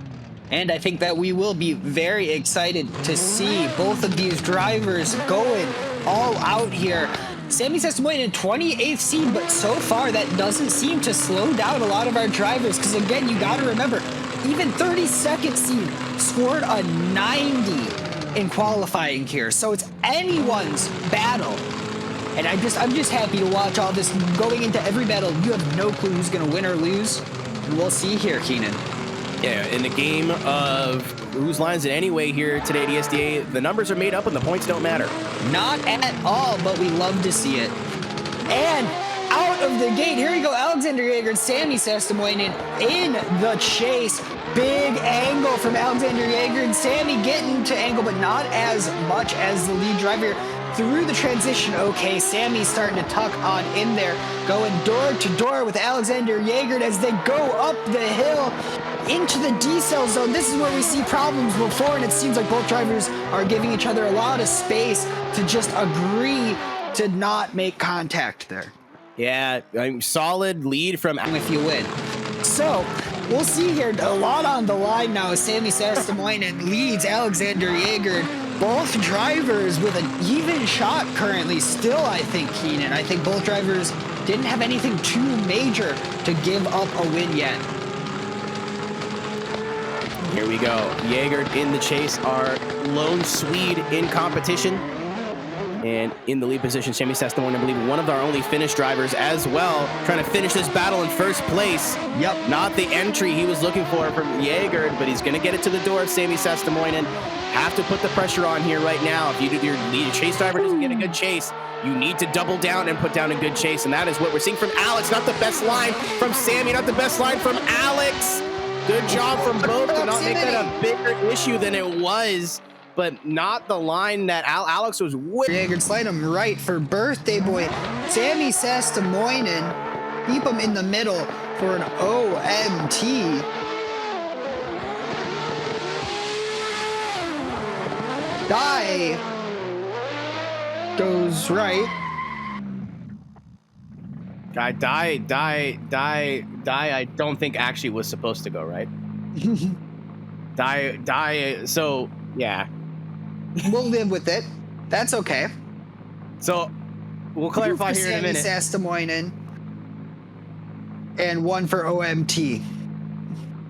And I think that we will be very excited to see both of these drivers going all out here. Sammy Sestimoyen in 28th seed, but so far that doesn't seem to slow down a lot of our drivers, because again, you got to remember, even 32nd seed scored a 90 in qualifying here, so it's anyone's battle. And I'm just happy to watch all this going into every battle. You have no clue who's going to win or lose, and we'll see here, Keenan. Yeah, in the game of whose lines it anyway here today at ESDA, the numbers are made up and the points don't matter. Not at all, but we love to see it. And out of the gate, here we go, Alexander Jaeger and Sammy Sestimoyen in the chase. Big angle from Alexander Jaeger and Sammy getting to angle, but not as much as the lead driver through the transition. Okay, Sammy's starting to tuck on in there, going door to door with Alexander Jaeger as they go up the hill into the decel zone. This is where we see problems before, and it seems like both drivers are giving each other a lot of space to just agree to not make contact there. Yeah, solid lead from if you win. So we'll see here, a lot on the line now as Sammy Sestimoyen leads Alexander Jaeger. Both drivers with an even shot currently still, I think, Keenan. I think both drivers didn't have anything too major to give up a win yet. Here we go. Jaeger in the chase, our lone Swede in competition. And in the lead position, Sammy Sestimoyen, I believe, one of our only Finnish drivers as well, trying to finish this battle in first place. Yep. Not the entry he was looking for from Jaeger, but he's going to get it to the door of Sammy Sestimoyen. Have to put the pressure on here right now. If your lead chase driver doesn't get a good chase, you need to double down and put down a good chase, and that is what we're seeing from Alex. Not the best line from Sammy, not the best line from Alex. Good job from both to not make that a bigger issue than it was. But not the line that Alex was with. Jaeger slide him right for birthday boy Sammy Sestimoyen. Keep him in the middle for an OMT. Die goes right. Die, I don't think actually was supposed to go right. die, so yeah. We'll live with it. That's okay. So we'll clarify Two for here in a minute. Sastimoinen, and 1 for OMT.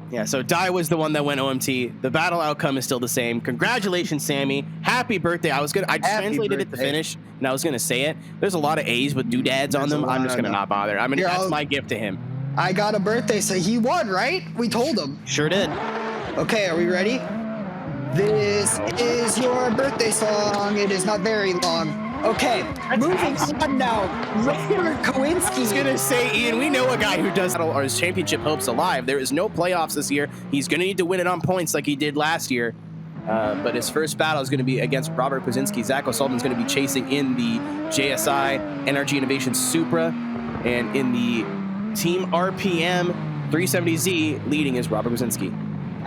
Yeah, so Dai was the one that went OMT. The battle outcome is still the same. Congratulations, Sammy. Happy birthday. I translated it to finish, and I was gonna say it. There's a lot of A's with doodads on them. I'm just gonna not bother. I mean, Here, that's my gift to him. I got a birthday, so he won, right? We told him. Sure did. Okay, are we ready? This is your birthday song. It is not very long. Okay, moving on now. Robert Kowinski. I was gonna say, Ian, we know a guy who does or his championship hopes alive. There is no playoffs this year. He's gonna need to win it on points like he did last year. But his first battle is going to be against Robert Kwasinski. Zach O'Sullivan's going to be chasing in the JSI Energy Innovation Supra, and in the Team RPM 370Z, leading is Robert Kwasinski.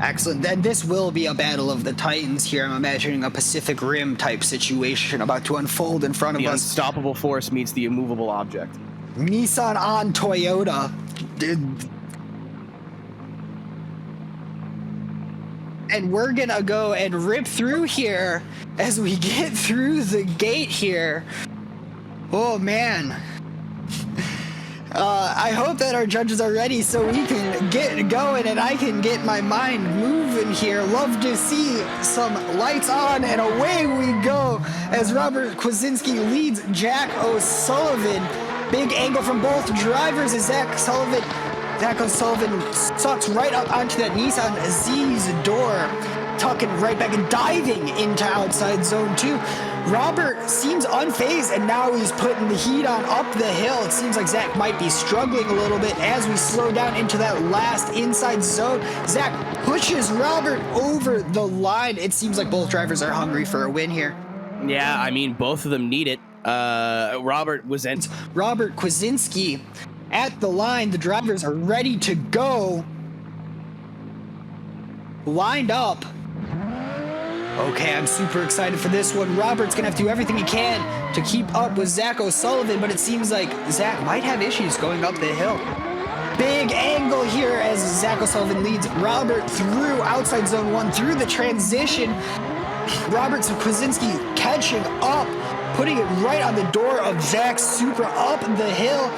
Excellent. Then this will be a battle of the Titans here. I'm imagining a Pacific Rim type situation about to unfold in front of The us. unstoppable force meets the immovable object. Nissan on Toyota. And we're gonna go and rip through here as we get through the gate here. Oh man. I hope that our judges are ready so we can get going and I can get my mind moving here. Love to see some lights on, and away we go as Robert Kwasinski leads Jack O'Sullivan. Big angle from both drivers as Zach O'Sullivan sucks right up onto that Nissan Z's door, tucking right back and diving into outside zone 2. Robert seems unfazed, and now he's putting the heat on up the hill. It seems like Zach might be struggling a little bit as we slow down into that last inside zone. Zach pushes Robert over the line. It seems like both drivers are hungry for a win here. Yeah, I mean, both of them need it. Robert Kwasinski at the line. The drivers are ready to go. Lined up. Okay, I'm super excited for this one. Robert's gonna have to do everything he can to keep up with Zach O'Sullivan, but it seems like Zach might have issues going up the hill. Big angle here as Zach O'Sullivan leads Robert through outside zone 1, through the transition. Robert Kwasinski catching up, putting it right on the door of Zach's Supra up the hill.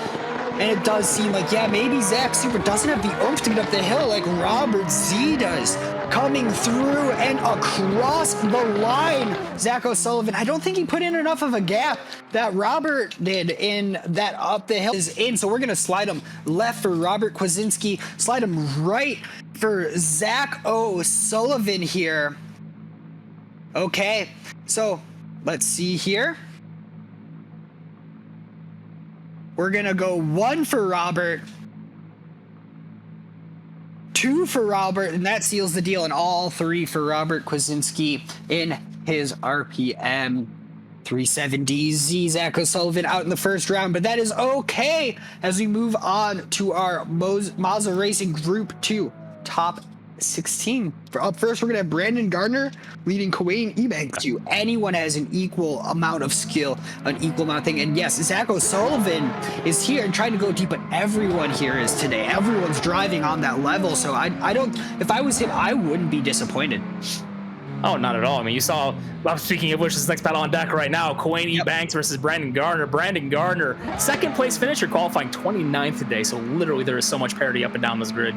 And it does seem like, yeah, maybe Zach's Supra doesn't have the oomph to get up the hill like Robert Z does. Coming through and across the line, Zach O'Sullivan. I don't think he put in enough of a gap that Robert did in that up the hill is in. So we're going to slide him left for Robert Kwasinski, slide him right for Zach O'Sullivan here. Okay, so let's see here. We're gonna go 1 for Robert, 2 for Robert, and that seals the deal, and all 3 for Robert Kwasinski in his RPM 370Z. Zach O'Sullivan out in the first round, but that is okay as we move on to our Moza Racing Group 2 top 16. Up first, we're gonna have Brandon Gardner leading Kuwait Ebanks. Anyone has an equal amount of skill, an equal amount of thing. And yes, Zach O'Sullivan is here and trying to go deep, but everyone here is today. Everyone's driving on that level. So I don't, if I was him, I wouldn't be disappointed. Oh, not at all. I mean, you saw, well, speaking of which, this next battle on deck right now, Kuwait Banks versus Brandon Gardner. Brandon Gardner, second place finisher, qualifying 29th today. So literally there is so much parity up and down this grid.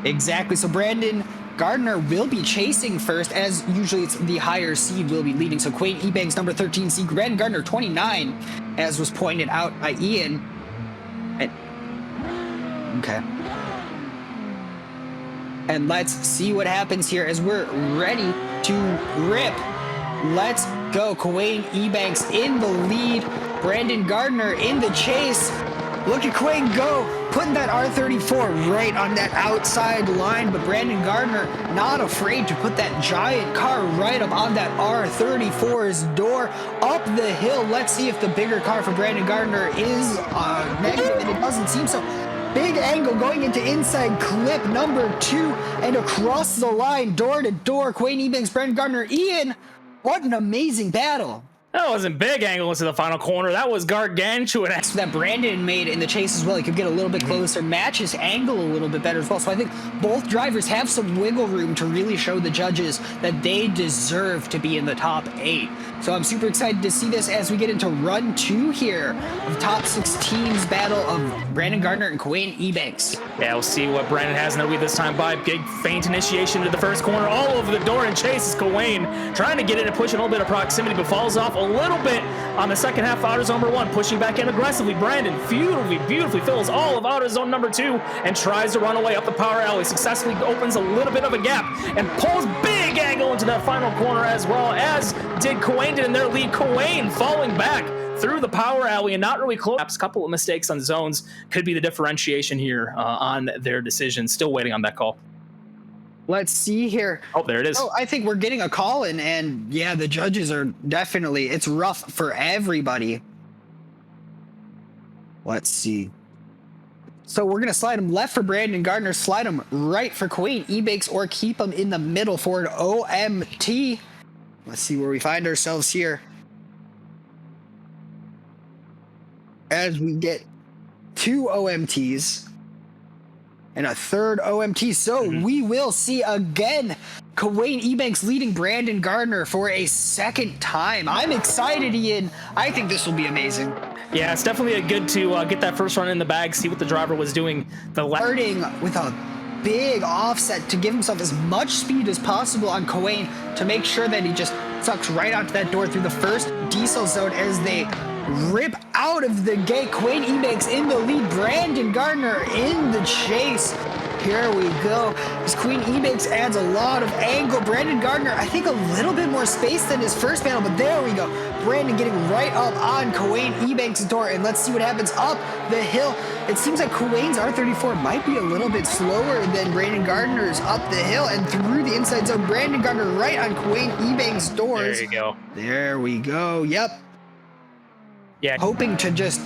Exactly. So Brandon Gardner will be chasing first, as usually it's the higher seed will be leading. So Quaid Ebanks, number 13 seed, Brandon Gardner, 29, as was pointed out by Ian. Okay. And let's see what happens here as we're ready to rip. Let's go. Quaid Ebanks in the lead. Brandon Gardner in the chase. Look at Quaid go, putting that R34 right on that outside line, but Brandon Gardner not afraid to put that giant car right up on that R34's door, up the hill. Let's see if the bigger car for Brandon Gardner is negative, and it doesn't seem so. Big angle going into inside clip number 2, and across the line, door to door, Quaid Ebanks, Brandon Gardner. Ian, what an amazing battle. That wasn't big angle into the final corner. That was gargantuan. That Brandon made in the chase as well. He could get a little bit closer, match his angle a little bit better as well. So I think both drivers have some wiggle room to really show the judges that they deserve to be in the top 8. So I'm super excited to see this as we get into run 2 here of top 6 teams battle of Brandon Gardner and Quain Ebanks. Yeah, we'll see what Brandon has in the lead this time by big feint initiation to the first corner, all over the door and chases Quain, trying to get in and push a little bit of proximity, but falls off a little bit on the second half of outer zone number 1, pushing back in aggressively. Brandon beautifully fills all of outer zone number 2 and tries to run away up the power alley, successfully opens a little bit of a gap and pulls big angle into that final corner, as well as did Quain in their lead. Quain falling back through the power alley and not really close. A couple of mistakes on zones could be the differentiation here on their decision. Still waiting on that call. Let's see here. Oh, there it is. Oh, I think we're getting a call in, and yeah, the judges are definitely, it's rough for everybody. Let's see. So we're going to slide him left for Brandon Gardner, slide him right for Quain Ebanks, or keep him in the middle for an OMT. Let's see where we find ourselves here. As we get 2 OMTs and a third OMT. So we will see again Quain Ebanks leading Brandon Gardner for a second time. I'm excited, Ian. I think this will be amazing. Yeah, it's definitely a good to get that first run in the bag, see what the driver was doing. Starting with a big offset to give himself as much speed as possible on Quain to make sure that he just sucks right onto that door through the first diesel zone as they rip out of the gate. Quain Ebanks in the lead, Brandon Gardner in the chase. Here we go. As Quain Ebanks adds a lot of angle. Brandon Gardner, I think a little bit more space than his first battle, but there we go. Brandon getting right up on Quain Ebanks' door, and let's see what happens up the hill. It seems like Quain's R34 might be a little bit slower than Brandon Gardner's up the hill and through the inside zone. Brandon Gardner right on Quain Ebanks' doors. There you go. There we go. Yep. Yeah. Hoping to just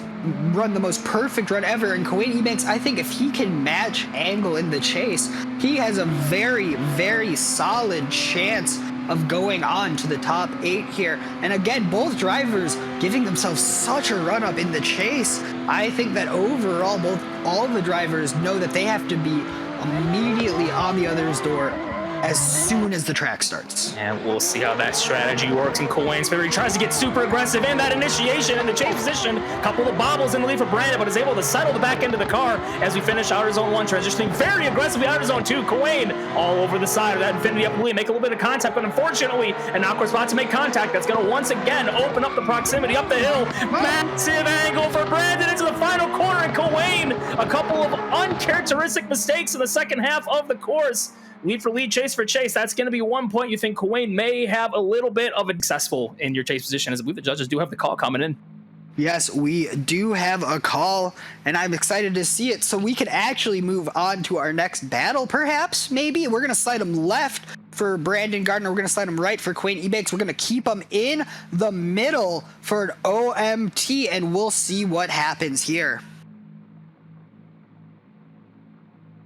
run the most perfect run ever. And Quain Ebanks, I think if he can match angle in the chase, he has a very solid chance of going on to the top 8 here. And again, both drivers giving themselves such a run up in the chase. I think that overall, all the drivers know that they have to be immediately on the other's door as soon as the track starts. And we'll see how that strategy works in Quain's favor. He tries to get super aggressive in that initiation in the chase position. Couple of bobbles in the lead for Brandon, but is able to settle the back end of the car as we finish outer zone 1, transitioning very aggressively outer zone 2. Quain all over the side of that infinity up the lead, make a little bit of contact, but unfortunately an awkward spot to make contact. That's going to once again open up the proximity up the hill. Massive angle for Brandon into the final corner, and Quain a couple of uncharacteristic mistakes in the second half of the course. Lead for lead, chase for chase. That's going to be 1 point. You think Quain may have a little bit of a successful in your chase position, as I believe the judges do have the call coming in. Yes, we do have a call, and I'm excited to see it. So we can actually move on to our next battle, perhaps, maybe. We're going to slide him left for Brandon Gardner. We're going to slide him right for Quain Ebanks. We're going to keep him in the middle for an OMT, and we'll see what happens here.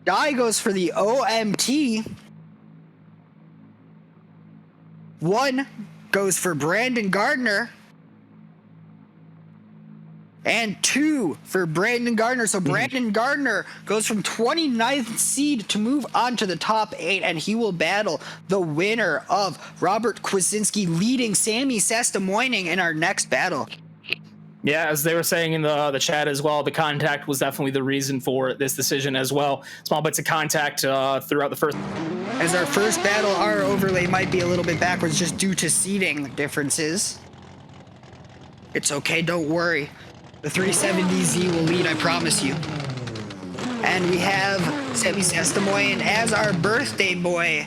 Guy goes for the OMT. 1 goes for Brandon Gardner. And 2 for Brandon Gardner. So Brandon Gardner goes from 29th seed to move on to the top 8, and he will battle the winner of Robert Kwasinski leading Sammy Sestamoining in our next battle. Yeah, as they were saying in the chat as well, the contact was definitely the reason for this decision as well. Small bits of contact throughout the first. As our first battle, our overlay might be a little bit backwards just due to seating differences. It's okay, don't worry. The 370Z will lead, I promise you. And we have Sammy Sestamoining as our birthday boy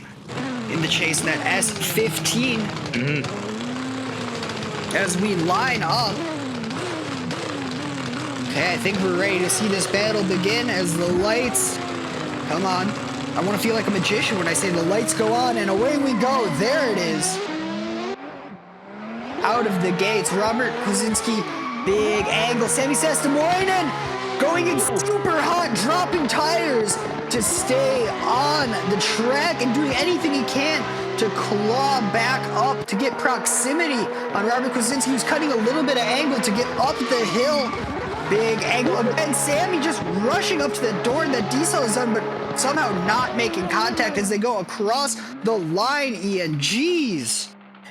in the chase in that S15. As we line up. Okay, I think we're ready to see this battle begin as the lights come on. I want to feel like a magician when I say the lights go on, and away we go. There it is. Out of the gates, Robert Kwasinski, big angle. Sammy Sestamoining going in super hot, dropping tires to stay on the track and doing anything he can to claw back up to get proximity on Robert Kwasinski, who's cutting a little bit of angle to get up the hill. Big angle, and Sammy just rushing up to the door in the decel zone, but somehow not making contact as they go across the line, Ian. Jeez.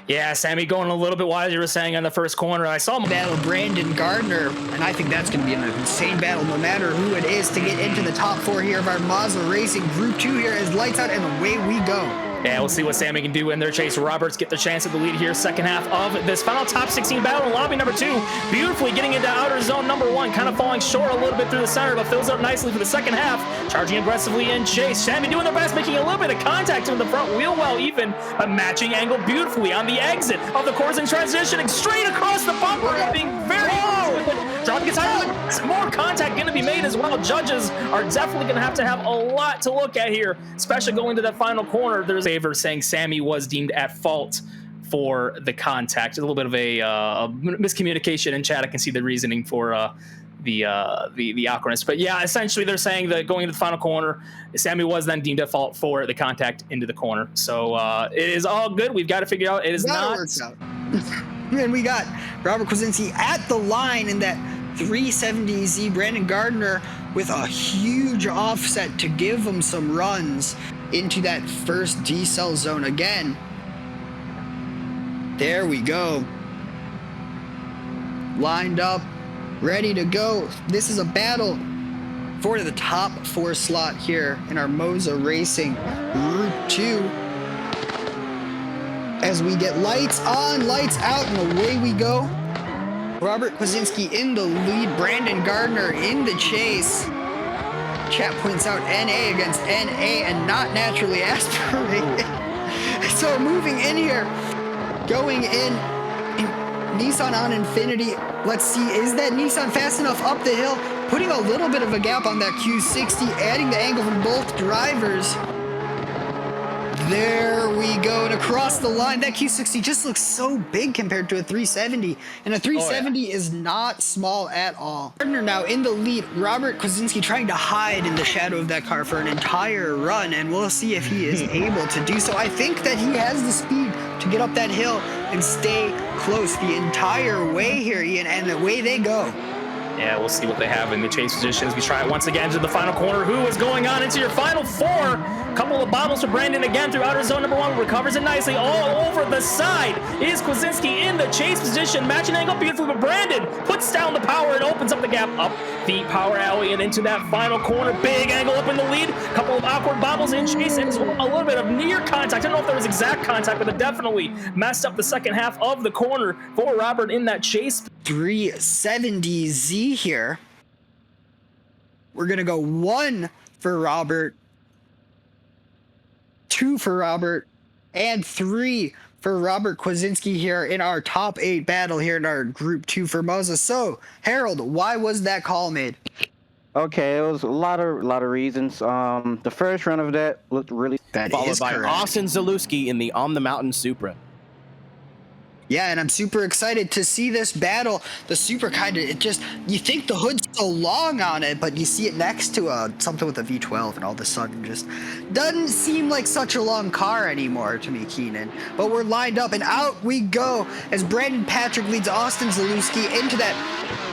Yeah, Sammy going a little bit wide, as you were saying, on the first corner. I saw him Battle Brandon Gardner, and I think that's going to be an insane battle no matter who it is to get into the top 4 here of our Moza Racing Group 2 here as lights out and away we go. Yeah, we'll see what Sammy can do in their chase. Roberts get the chance at the lead here, second half of this final top 16 battle in lobby number 2. Beautifully getting into outer zone number 1, kind of falling short a little bit through the center, but fills up nicely for the second half. Charging aggressively in chase. Sammy doing their best, making a little bit of contact in the front wheel well, even a matching angle beautifully on the exit of the course and transitioning straight across the bumper and being very drop gets higher. Some more contact going to be made as well. Judges are definitely going to have a lot to look at here, especially going to that final corner. There's a favor saying Sammy was deemed at fault for the contact. A little bit of a miscommunication in chat. I can see the reasoning for the awkwardness, but yeah, essentially they're saying that going into the final corner, Sammy was then deemed at fault for the contact into the corner. So it is all good. We've got to figure out it is not. And we got Robert Kwasinski at the line in that 370Z. Brandon Gardner with a huge offset to give him some runs into that first decel zone again. There we go. Lined up, ready to go. This is a battle for the top 4 slot here in our Moza Racing Group 2. As we get lights on, lights out, and away we go. Robert Kwasinski in the lead, Brandon Gardner in the chase. Chat points out NA against NA and not naturally aspirated. So moving in here, going in Nissan on Infinity. Let's see, is that Nissan fast enough up the hill? Putting a little bit of a gap on that Q60, adding the angle from both drivers. There we go, and across the line, that Q60 just looks so big compared to a 370, and a 370 is not small at all. Gardner now in the lead, Robert Kwasinski trying to hide in the shadow of that car for an entire run, and we'll see if he is able to do so. I think that he has the speed to get up that hill and stay close the entire way here, Ian, and away they go. Yeah, we'll see what they have in the chase positions. We try it once again to the final corner. Who is going on into your final 4? Couple of bottles for Brandon again through outer zone number 1. Recovers it nicely all over the side. Is Kwasinski in the chase position. Matching angle beautifully, but Brandon puts down the power and opens up the gap up the power alley and into that final corner. Big angle up in the lead. Couple of awkward bobbles in chase and a little bit of near contact. I don't know if there was exact contact, but it definitely messed up the second half of the corner for Robert in that chase. 370Z here. We're going to go 1 for Robert, 2 for Robert, and 3 for Robert Kwasinski here in our top 8 battle here in our Group 2 for Moza. So, Harold, why was that call made? Okay, it was a lot of reasons. The first run of that looked really followed by correct. Austin Zalewski in the On the Mountain Supra. Yeah, and I'm super excited to see this battle. The Supra kind of, it just, you think the hood's so long on it, but you see it next to something with a V12, and all of a sudden just doesn't seem like such a long car anymore to me, Keenan. But we're lined up, and out we go as Brandon Patrick leads Austin Zalewski into that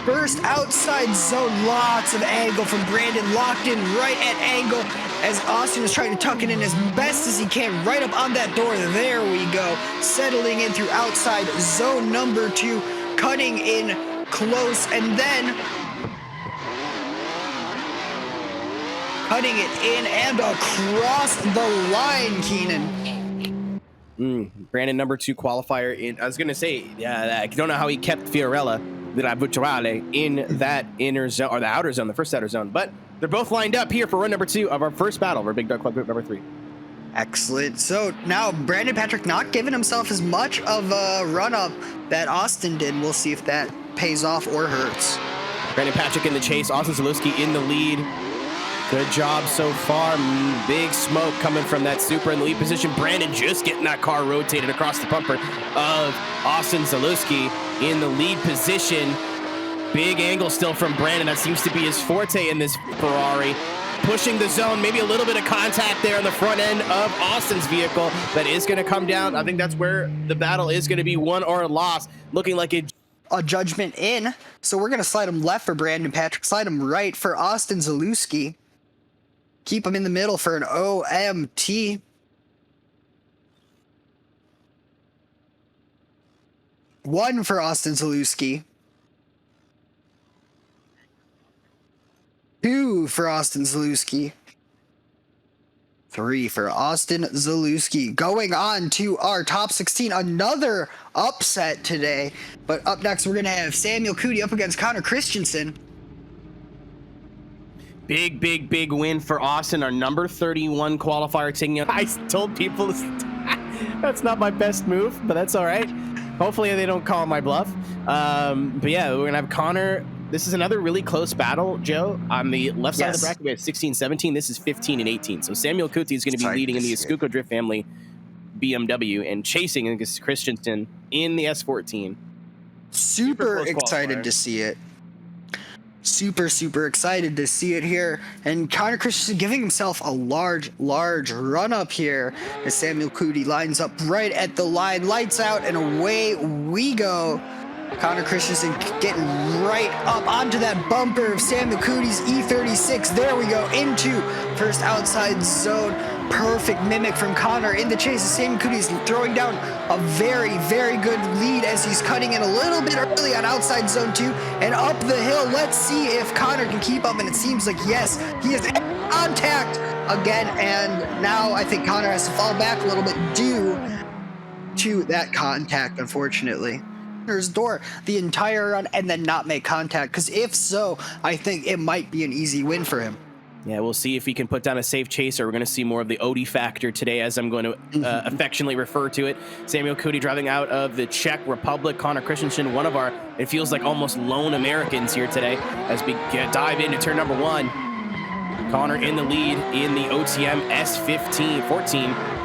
first outside zone. Lots of angle from Brandon, locked in right at angle as Austin is trying to tuck it in as best as he can right up on that door. There we go, settling in through outside zone number 2, cutting in close, and then cutting it in and across the line, Keenan. Brandon, number 2 qualifier in. I was gonna say, yeah, I don't know how he kept Fiorella in that inner zone or the outer zone, the first outer zone, but they're both lined up here for run number 2 of our first battle of our Big Dog Club Group number 3. Excellent. So now Brandon Patrick not giving himself as much of a run up that Austin did. We'll see if that pays off or hurts. Brandon Patrick in the chase, Austin Zalewski in the lead. Good job so far. Big smoke coming from that Supra in the lead position. Brandon just getting that car rotated across the bumper of Austin Zalewski in the lead position. Big angle still from Brandon. That seems to be his forte in this Ferrari. pushing the zone. Maybe a little bit of contact there on the front end of Austin's vehicle. That is going to come down. I think that's where the battle is going to be won or lost. Looking like a judgment in. So we're going to slide him left for Brandon Patrick, slide him right for Austin Zalewski. Keep him in the middle for an OMT. One for Austin Zalewski. Two for Austin Zalewski. Three for Austin Zalewski. Going on to our top 16. Another upset today. But up next, we're going to have Samuel Cootie up against Connor Christensen. Big win for Austin. Our number 31 qualifier taking it. I told people that's not my best move, but that's all right. Hopefully they don't call my bluff. But yeah, we're going to have Connor. This is another really close battle, Joe. On the left side of the bracket, we have 16, 17. This is 15 and 18. So Samuel Cootie is going to be leading in the Escuco Drift family BMW and chasing against Christensen in the S14. Super excited to see it. Super excited to see it here. And Connor Christensen giving himself a large run up here as Samuel Cootie lines up right at the line. Lights out and away we go. Connor Christensen getting right up onto that bumper of Samuel Cootie's E36. There we go, into first outside zone. Perfect mimic from Connor in the chase. Samuel Cootie's throwing down a very good lead as he's cutting in a little bit early on outside zone 2 and up the hill. Let's see if Connor can keep up, and it seems like yes, he is in contact again, and now I think Connor has to fall back a little bit due to that contact, unfortunately. Door the entire run and then not make contact, because if so, I think it might be an easy win for him. Yeah, we'll see if he can put down a safe chaser. We're going to see more of the Odie factor today, as I'm going to affectionately refer to it. Samuel Cootie driving out of the Czech Republic. Connor Christensen, one of our, it feels like almost lone Americans here today, as we dive into turn number 1. Connor in the lead in the OTM S14.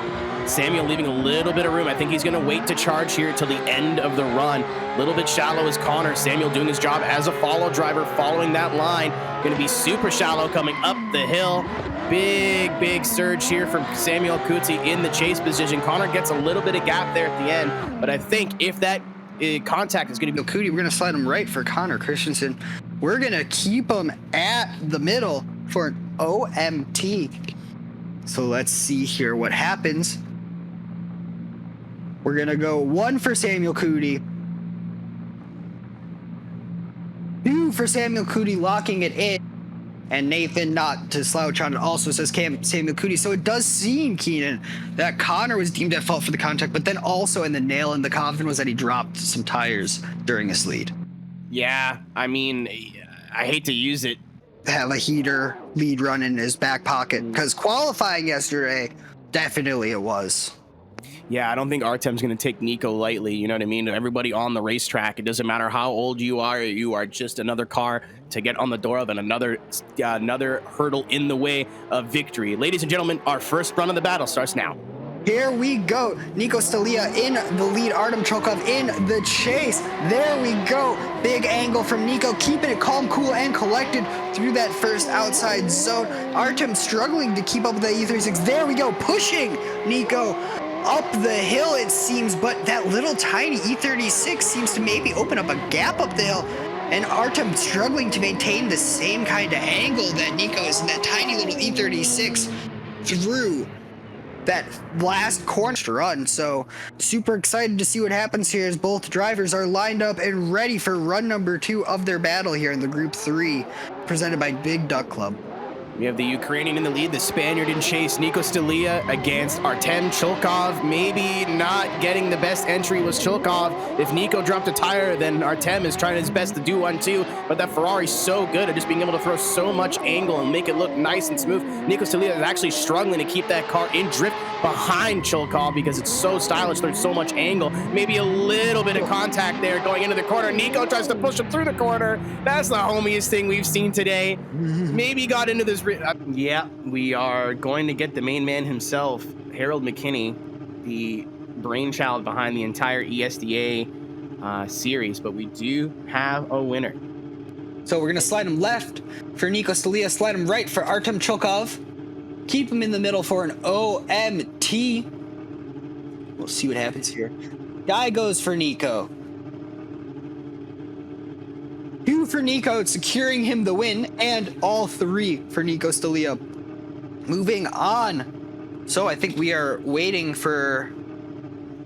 Samuel leaving a little bit of room. I think he's going to wait to charge here till the end of the run. A little bit shallow is Connor. Samuel doing his job as a follow driver, following that line. Going to be super shallow coming up the hill. Big surge here from Samuel Cootie in the chase position. Connor gets a little bit of gap there at the end, but I think if that contact is going to be Cootie, we're going to slide him right for Connor Christensen. We're going to keep him at the middle for an OMT. So let's see here what happens. We're going to go 1 for Samuel Cootie. 2 for Samuel Cootie, locking it in. And Nathan, not to slouch on it, also says Samuel Cootie. So it does seem, Keenan, that Connor was deemed at fault for the contact, but then also in the nail in the coffin was that he dropped some tires during his lead. Yeah, I mean, I hate to use it. Have a heater lead run in his back pocket, because qualifying yesterday, definitely it was. Yeah, I don't think Artem's going to take Nico lightly. You know what I mean? Everybody on the racetrack, it doesn't matter how old you are just another car to get on the door of, and another hurdle in the way of victory. Ladies and gentlemen, our first run of the battle starts now. Here we go. Nico Stalia in the lead. Artem Chokov in the chase. There we go. Big angle from Nico, keeping it calm, cool, and collected through that first outside zone. Artem struggling to keep up with the E36. There we go. Pushing Nico up the hill, it seems, but that little tiny E36 seems to maybe open up a gap up the hill. And Artem struggling to maintain the same kind of angle that Nico is in that tiny little E36 through that last corner to run. So super excited to see what happens here as both drivers are lined up and ready for run number 2 of their battle here in the Group 3, presented by Big Duck Club. We have the Ukrainian in the lead, the Spaniard in chase, Nico Stalia against Artem Chulkov. Maybe not getting the best entry was Chulkov. If Nico dropped a tire, then Artem is trying his best to do one too. But that Ferrari's so good at just being able to throw so much angle and make it look nice and smooth. Nico Stalia is actually struggling to keep that car in drift behind Chulkov because it's so stylish, there's so much angle. Maybe a little bit of contact there going into the corner. Nico tries to push him through the corner. That's the homiest thing we've seen today. Maybe got into this. Yeah, we are going to get the main man himself, Harold McKinney, the brainchild behind the entire ESDA series, but we do have a winner. So we're going to slide him left for Nico Stalia, slide him right for Artem Chilkov. Keep him in the middle for an OMT. We'll see what happens here. Guy goes for Nico. 2 for Nico, securing him the win, and all 3 for Nico Stalia. Moving on. So I think we are waiting for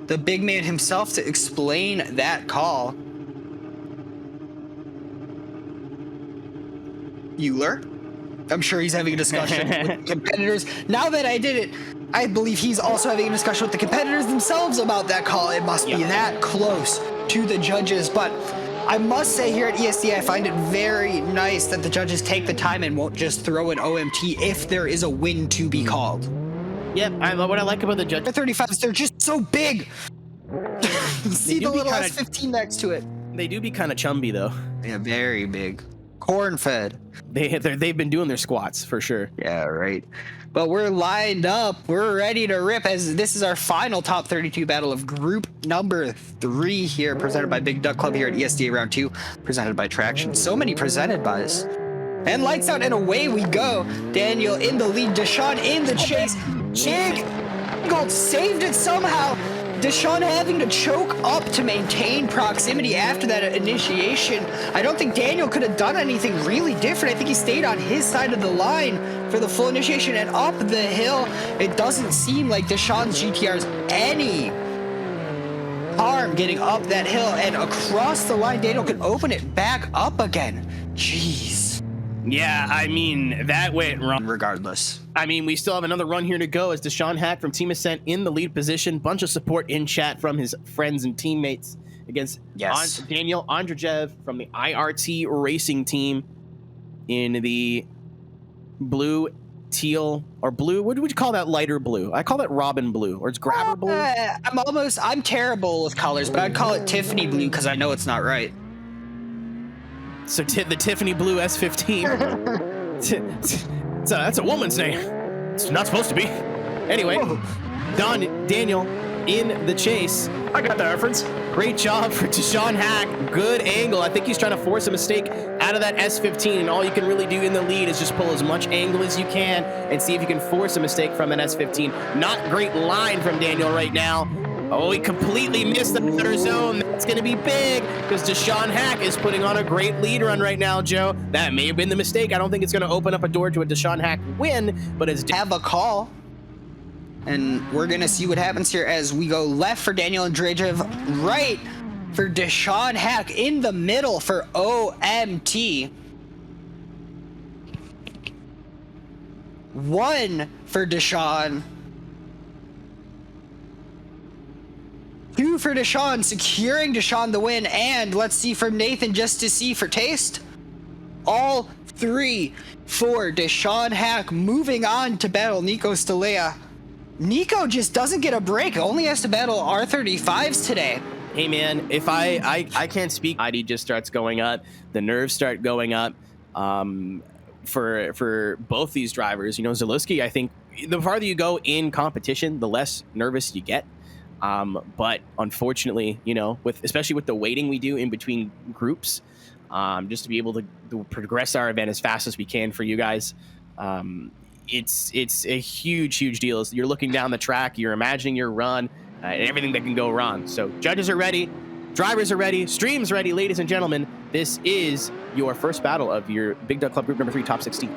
the big man himself to explain that call. Euler. I'm sure he's having a discussion with competitors. Now that I did it, I believe he's also having a discussion with the competitors themselves about that call. It must be that close to the judges. But I must say here at ESDA, I find it very nice that the judges take the time and won't just throw an OMT if there is a win to be called. Yep, what I like about the judges. The 35s, they're just so big. You see the little S15 next to it. They do be kind of chumby, though. Yeah, very big. Corn-fed. They've been doing their squats, for sure. Yeah, right. But we're lined up. We're ready to rip as this is our final top 32 battle of group number 3 here, presented by Big Duck Club here at ESDA Round 2, presented by Traxion. So many presented by us. And lights out and away we go. Daniel in the lead, Deshaun in the chase. Jig Gold saved it somehow. Deshaun having to choke up to maintain proximity after that initiation. I don't think Daniel could have done anything really different. I think he stayed on his side of the line for the full initiation and up the hill. It doesn't seem like Deshaun's GTR's any harm getting up that hill and across the line. Daniel can open it back up again. Jeez. Yeah, I mean, that went wrong. Regardless. I mean, we still have another run here to go as Deshaun Hack from Team Ascent in the lead position. Bunch of support in chat from his friends and teammates against Daniel Andrejev from the IRT Racing team in the blue, teal, or blue. What would you call that lighter blue? I call that Robin blue, or it's grabber blue. I'm terrible with colors, but I'd call it Tiffany blue because I know it's not right. So the Tiffany blue S15. That's a woman's name. It's not supposed to be. Anyway, Daniel in the chase. I got that reference. Great job for Deshaun Hack. Good angle. I think he's trying to force a mistake out of that S15, and all you can really do in the lead is just pull as much angle as you can and see if you can force a mistake from an S15. Not great line from Daniel right now. Oh, he completely missed the better zone. That's going to be big because Deshaun Hack is putting on a great lead run right now, Joe. That may have been the mistake. I don't think it's going to open up a door to a Deshaun Hack win, but it's have a call. And we're going to see what happens here as we go left for Daniel Andrejev, right for Deshaun Hack, in the middle for OMT. 1 for Deshaun. 2 for Deshaun, securing Deshaun the win. And let's see from Nathan just to see for taste. All 3 for Deshaun Hack, moving on to battle Nico Stalia. Nico just doesn't get a break, only has to battle R35s today. Hey man, if I can't speak, ID just starts going up, the nerves start going up for both these drivers. You know, Zalewski, I think the farther you go in competition, the less nervous you get. But unfortunately, you know, especially with the waiting we do in between groups, just to be able to progress our event as fast as we can for you guys, it's a huge deal. You're looking down the track, you're imagining your run, and everything that can go wrong. So judges are ready, drivers are ready, streams ready, ladies and gentlemen. This is your first battle of your Big Duck Club Group number 3 top 16.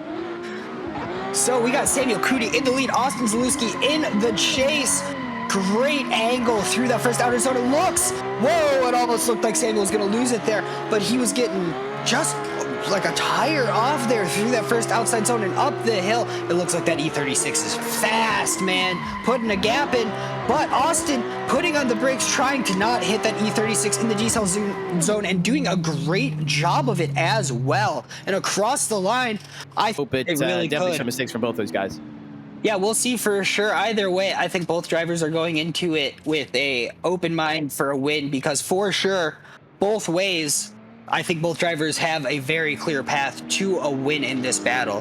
So we got Samuel Cootie in the lead, Austin Zalewski in the chase. Great angle through that first outer zone. It looks, whoa, it almost looked like Samuel was going to lose it there, but he was getting just like a tire off there through that first outside zone and up the hill. It looks like that E36 is fast, man, putting a gap in, but Austin putting on the brakes, trying to not hit that E36 in the decel zone and doing a great job of it as well. And across the line, I hope it really definitely some mistakes from both those guys. Yeah, we'll see for sure. Either way, I think both drivers are going into it with a open mind for a win because for sure, both ways, I think both drivers have a very clear path to a win in this battle.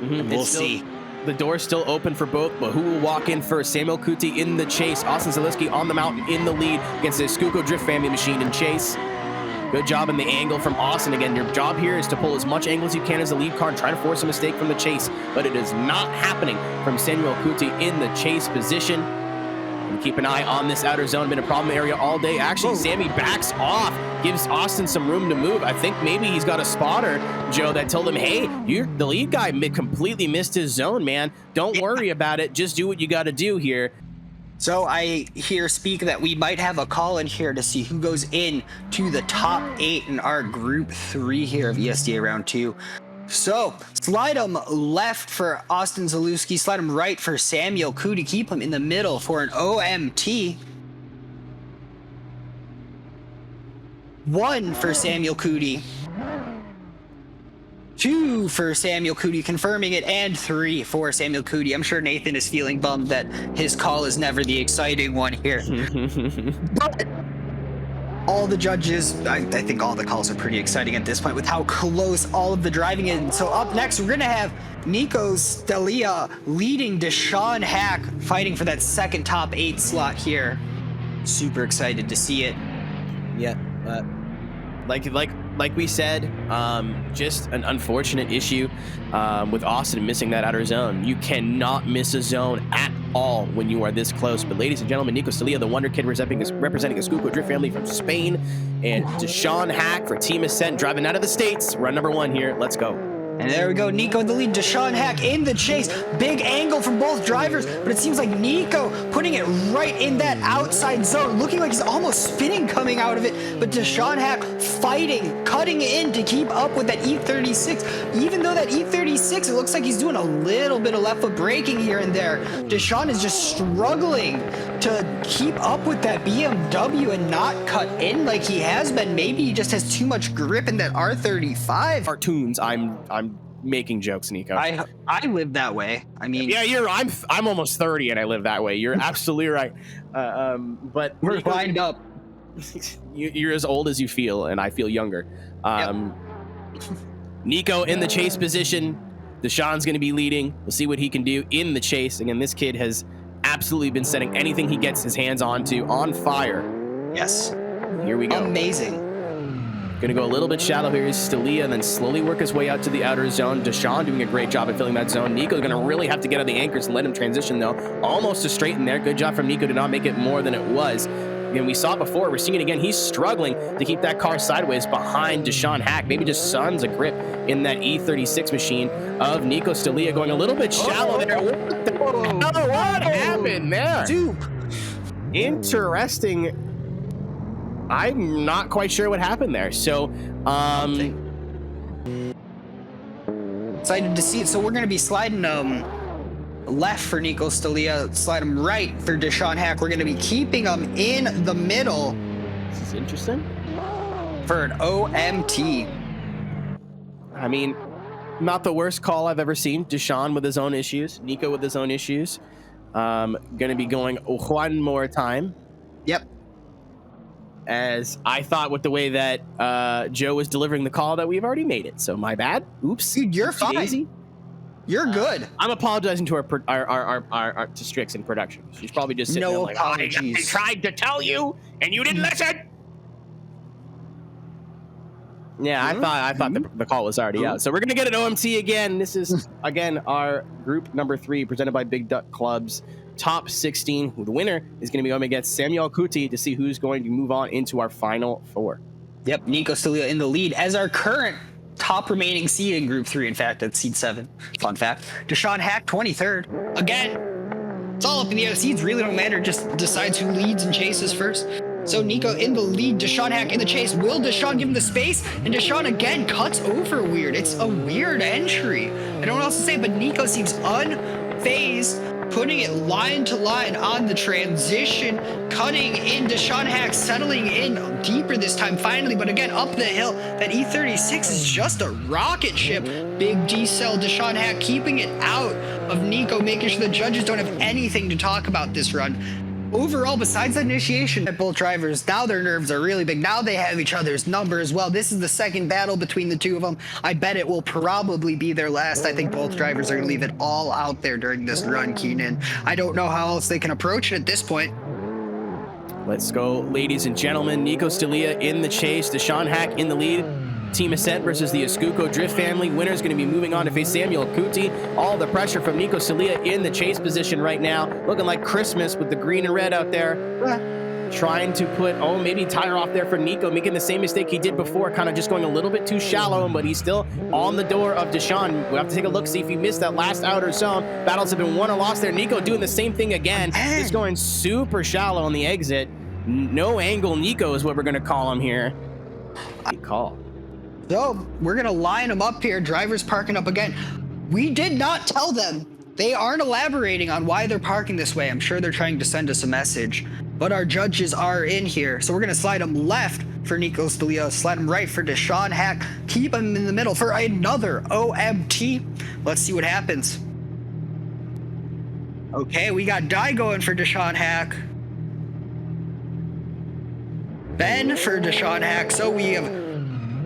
And we'll see. The door's still open for both, but who will walk in first? Samuel Kuti in the chase. Austin Zalewski on the mountain in the lead against the Skuko Drift family machine in chase. Good job in the angle from Austin. Again, your job here is to pull as much angle as you can as the lead car and try to force a mistake from the chase, but it is not happening from Samuel Kuti in the chase position. And keep an eye on this outer zone. Been a problem area all day. Actually, Sammy backs off, gives Austin some room to move. I think maybe he's got a spotter, Joe, that told him, hey, you're the lead guy completely missed his zone, man. Don't worry about it. Just do what you got to do here. So I hear speak that we might have a call in here to see who goes in to the top 8 in our group 3 here of ESDA round 2. So slide him left for Austin Zalewski, slide him right for Samuel Kuti, keep him in the middle for an OMT. 1 for Samuel Kuti. 2 for Samuel Kuti, confirming it, and 3 for Samuel Kuti. I'm sure Nathan is feeling bummed that his call is never the exciting one here. But all the judges, I think all the calls are pretty exciting at this point with how close all of the driving is. So up next, we're going to have Nico Stelia leading Deshaun Hack, fighting for that second top 8 slot here. Super excited to see it. Yeah, like we said, just an unfortunate issue with Austin missing that outer zone. You cannot miss a zone at all when you are this close. But ladies and gentlemen, Nico Stelia, the Wonder Kid, representing a Schuko Drift family from Spain, and Deshaun Hack for Team Ascent, driving out of the States. Run number 1 here. Let's go. And there we go, Nico in the lead, Deshaun Hack in the chase. Big angle from both drivers, but it seems like Nico putting it right in that outside zone, looking like he's almost spinning coming out of it, but Deshaun Hack fighting, cutting in to keep up with that E36. Even though that E36, it looks like he's doing a little bit of left foot braking here and there. Deshaun is just struggling to keep up with that BMW and not cut in like he has been. Maybe he just has too much grip in that R35. Cartoons, I'm making jokes, Nico. I live that way. I mean, yeah, I'm almost 30 and I live that way. You're absolutely right. But we're lined up. You're as old as you feel, and I feel younger. Nico in the chase position. Deshaun's going to be leading. We'll see what he can do in the chase. Again, this kid has absolutely been setting anything he gets his hands onto on fire. Yes. Here we go. Amazing. Going to go a little bit shallow here is Stelia, and then slowly work his way out to the outer zone. Deshaun doing a great job at filling that zone. Nico's going to really have to get on the anchors and let him transition, though. Almost a straight in there. Good job from Nico to not make it more than it was. Again, we saw it before. We're seeing it again. He's struggling to keep that car sideways behind Deshaun Hack. Maybe just sons a grip in that E36 machine of Nico Stelia, going a little bit shallow there. What happened there? Dude. Interesting. I'm not quite sure what happened there. So, excited to see it. So we're going to be sliding left for Nico Stelia, slide him right for Deshaun Hack. We're going to be keeping him in the middle. This is interesting. For an OMT. I mean, not the worst call I've ever seen. Deshaun with his own issues. Nico with his own issues. Going to be going one more time. Yep. As I thought with the way that Joe was delivering the call that we've already made it. So my bad. Oops. Dude, you're fine. Easy. You're good. I'm apologizing to our to Strix in production. She's probably just sitting there like, apologies. I tried to tell you and you didn't listen. Yeah, I thought the call was already out. So we're gonna get an OMT again. This is again our group number 3 presented by Big Duck Clubs. Top 16. The winner is going to be going against Samuel Kuti to see who's going to move on into our final 4. Yep, Nico Stelia in the lead as our current top remaining seed in Group 3. In fact, that's seed 7. Fun fact. Deshaun Hack, 23rd. Again, it's all up in the air. Seeds really don't matter. Just decides who leads and chases first. So Nico in the lead, Deshaun Hack in the chase. Will Deshaun give him the space? And Deshaun again cuts over weird. It's a weird entry. I don't know what else to say, but Nico seems unfazed, putting it line to line on the transition, cutting in. Deshaun Hack settling in deeper this time finally, but again up the hill. That E36 is just a rocket ship. Big D-cell, Deshaun Hack keeping it out of Nico, making sure the judges don't have anything to talk about this run. Overall, besides that initiation, both drivers, now their nerves are really big. Now they have each other's number as well. This is the second battle between the two of them. I bet it will probably be their last. I think both drivers are going to leave it all out there during this run, Keenan. I don't know how else they can approach it at this point. Let's go, ladies and gentlemen. Nico Stilia in the chase. Deshaun Hack in the lead. Team Ascent versus the Escuco Drift family. Winner's going to be moving on to face Samuel Kuti. All the pressure from Nico Stilia in the chase position right now. Looking like Christmas with the green and red out there. Trying to put, maybe tire off there for Nico, making the same mistake he did before, kind of just going a little bit too shallow, but he's still on the door of Deshaun. We'll have to take a look, see if he missed that last outer zone. Battles have been won or lost there. Nico doing the same thing again. He's going super shallow on the exit. No angle Nico is what we're going to call him here. Good call. So we're gonna line them up here. Drivers parking up again. We did not tell them. They aren't elaborating on why they're parking this way. I'm sure they're trying to send us a message, but our judges are in here. So we're gonna slide them left for Nico Stilia, slide them right for Deshaun Hack, keep him in the middle for another OMT. Let's see what happens. Okay, we got Die going for Deshaun Hack. Ben for Deshaun Hack. So we have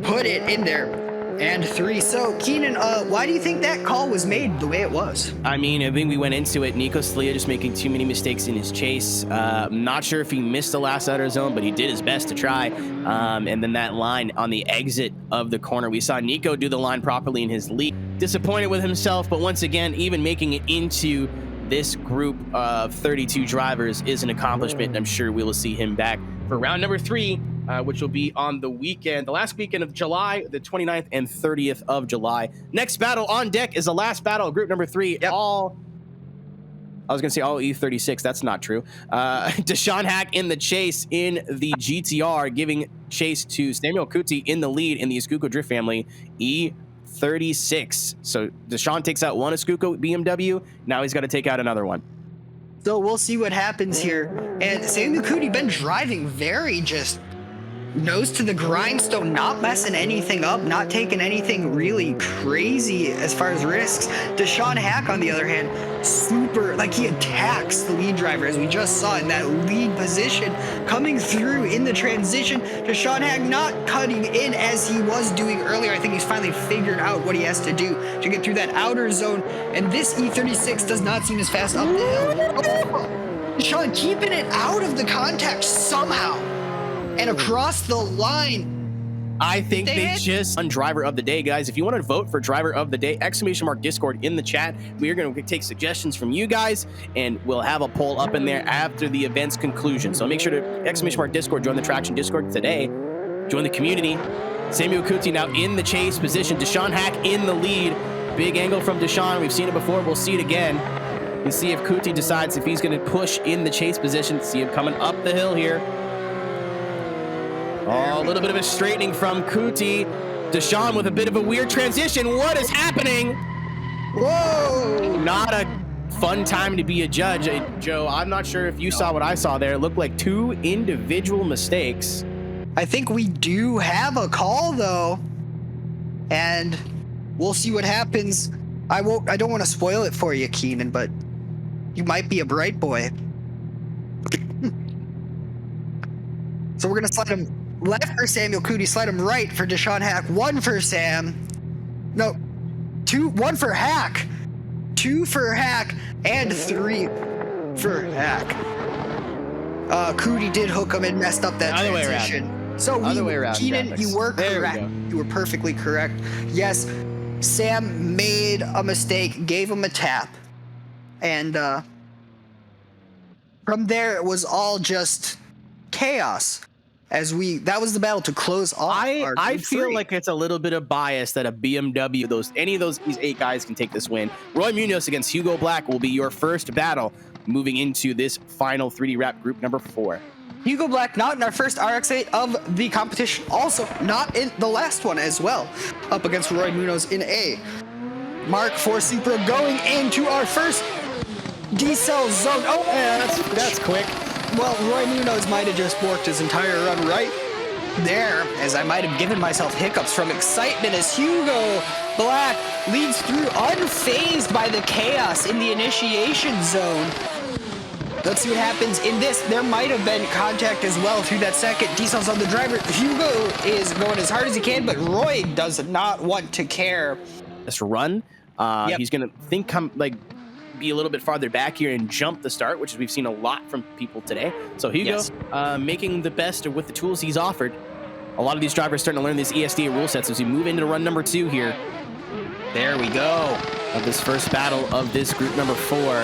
put it in there. And 3. So, Keenan, why do you think that call was made the way it was? I mean, I think we went into it. Nico Stilia just making too many mistakes in his chase. I'm not sure if he missed the last outer zone, but he did his best to try. And then that line on the exit of the corner, we saw Nico do the line properly in his lead. Disappointed with himself, but once again, even making it into this group of 32 drivers is an accomplishment, and I'm sure we will see him back for round number 3, which will be on the weekend, the last weekend of July, the 29th and 30th of July. Next battle on deck is the last battle of group number 3. Yep. I was going to say all E36. That's not true. Deshaun Hack in the chase in the GTR, giving chase to Samuel Kuti in the lead in the Escuco Drift family, E36. So Deshaun takes out one Escuco BMW. Now he's got to take out another one. So we'll see what happens here. And Samuel Kuti been driving very just nose to the grindstone, not messing anything up, not taking anything really crazy as far as risks. Deshaun Hack, on the other hand, super, like he attacks the lead driver, as we just saw in that lead position, coming through in the transition. Deshaun Hack not cutting in as he was doing earlier. I think he's finally figured out what he has to do to get through that outer zone. And this E36 does not seem as fast up the hill. Deshaun keeping it out of the contact somehow. And across the line. I think they just on driver of the day, guys. If you want to vote for driver of the day, ! Discord in the chat. We are going to take suggestions from you guys, and we'll have a poll up in there after the event's conclusion. So make sure to ! Discord, join the Traxion Discord today. Join the community. Samuel Kuti now in the chase position. Deshaun Hack in the lead. Big angle from Deshaun. We've seen it before. We'll see it again. And see if Kuti decides if he's going to push in the chase position. See him coming up the hill here. Oh, a little bit of a straightening from Kuti. Deshaun with a bit of a weird transition. What is happening? Whoa! Not a fun time to be a judge. Joe, I'm not sure if you saw what I saw there. It looked like 2 individual mistakes. I think we do have a call, though. And we'll see what happens. I don't want to spoil it for you, Keenan, but you might be a bright boy. So we're going to slide him left for Samuel Kuti, slide him right for Deshaun Hack. 1 for Sam. No, 1 for Hack. 2 for Hack, and 3 for Hack. Kuti did hook him and messed up that Other transition. way around. So Other way around, Keenan, graphics. you were There we correct. go. You were perfectly correct. Yes, Sam made a mistake, gave him a tap, and from there it was all just chaos. That was the battle to close off. I feel like it's a little bit of bias that a BMW, any of these 8 guys can take this win. Roy Munoz against Hugo Black will be your first battle moving into this final 3D Wrap group number 4. Hugo Black not in our first RX-8 of the competition, also not in the last one as well, up against Roy Munoz in A. Mark IV Supra going into our first D-cell zone. Oh, Yeah, that's quick. well, Roy Munoz might have just worked his entire run right there, as I might have given myself hiccups from excitement as Hugo Black leads through unfazed by the chaos in the initiation zone. Let's see what happens in this. There might have been contact as well through that second. D-Cell's on the driver. Hugo is going as hard as he can, but Roy does not want to care. This run, Yep. he's gonna be a little bit farther back here and jump the start, which we've seen a lot from people today. So Hugo making the best with the tools he's offered. A lot of these drivers starting to learn this ESDA rule sets as we move into run number 2 here. There we go. Of this first battle of this group number 4.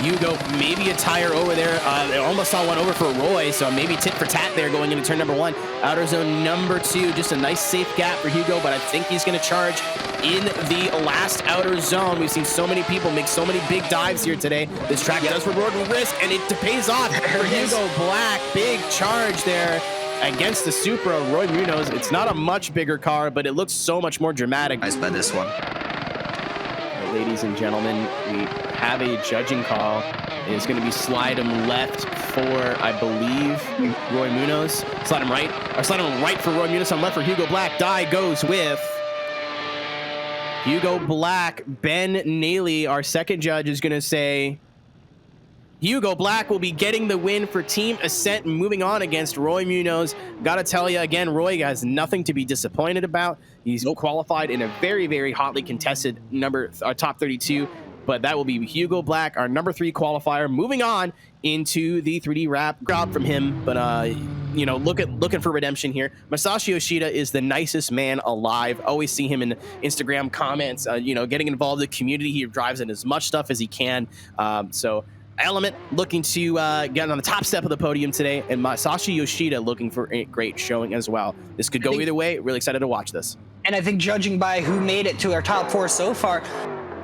Hugo, maybe a tire over there. I almost saw one over for Roy, so maybe tit for tat there going into turn number 1. Outer zone number 2, just a nice safe gap for Hugo, but I think he's going to charge in the last outer zone. We've seen so many people make so many big dives here today. This track does reward risk, and it pays off for Hugo Black. Big charge there against the Supra. Roy Munoz, it's not a much bigger car, but it looks so much more dramatic. Nice by this one. Ladies and gentlemen, we have a judging call. It is going to be slide him left for, I believe, Roy Munoz. Slide him right, or slide him right for Roy Munoz, on left for Hugo Black. Die goes with Hugo Black. Ben Naley, our second judge, is going to say Hugo Black will be getting the win for Team Ascent, moving on against Roy Munoz. Gotta tell you again, Roy has nothing to be disappointed about. He's qualified in a very, very hotly contested top 32, but that will be Hugo Black, our number 3 qualifier, moving on into the 3D wrap. Crowd from him, but you know, looking for redemption here. Masashi Yoshida is the nicest man alive. Always see him in Instagram comments, you know, getting involved in the community. He drives in as much stuff as he can. So Element looking to get on the top step of the podium today, and Masashi Yoshida looking for a great showing as well. This could go either way. Really excited to watch this. And I think judging by who made it to our top 4 so far,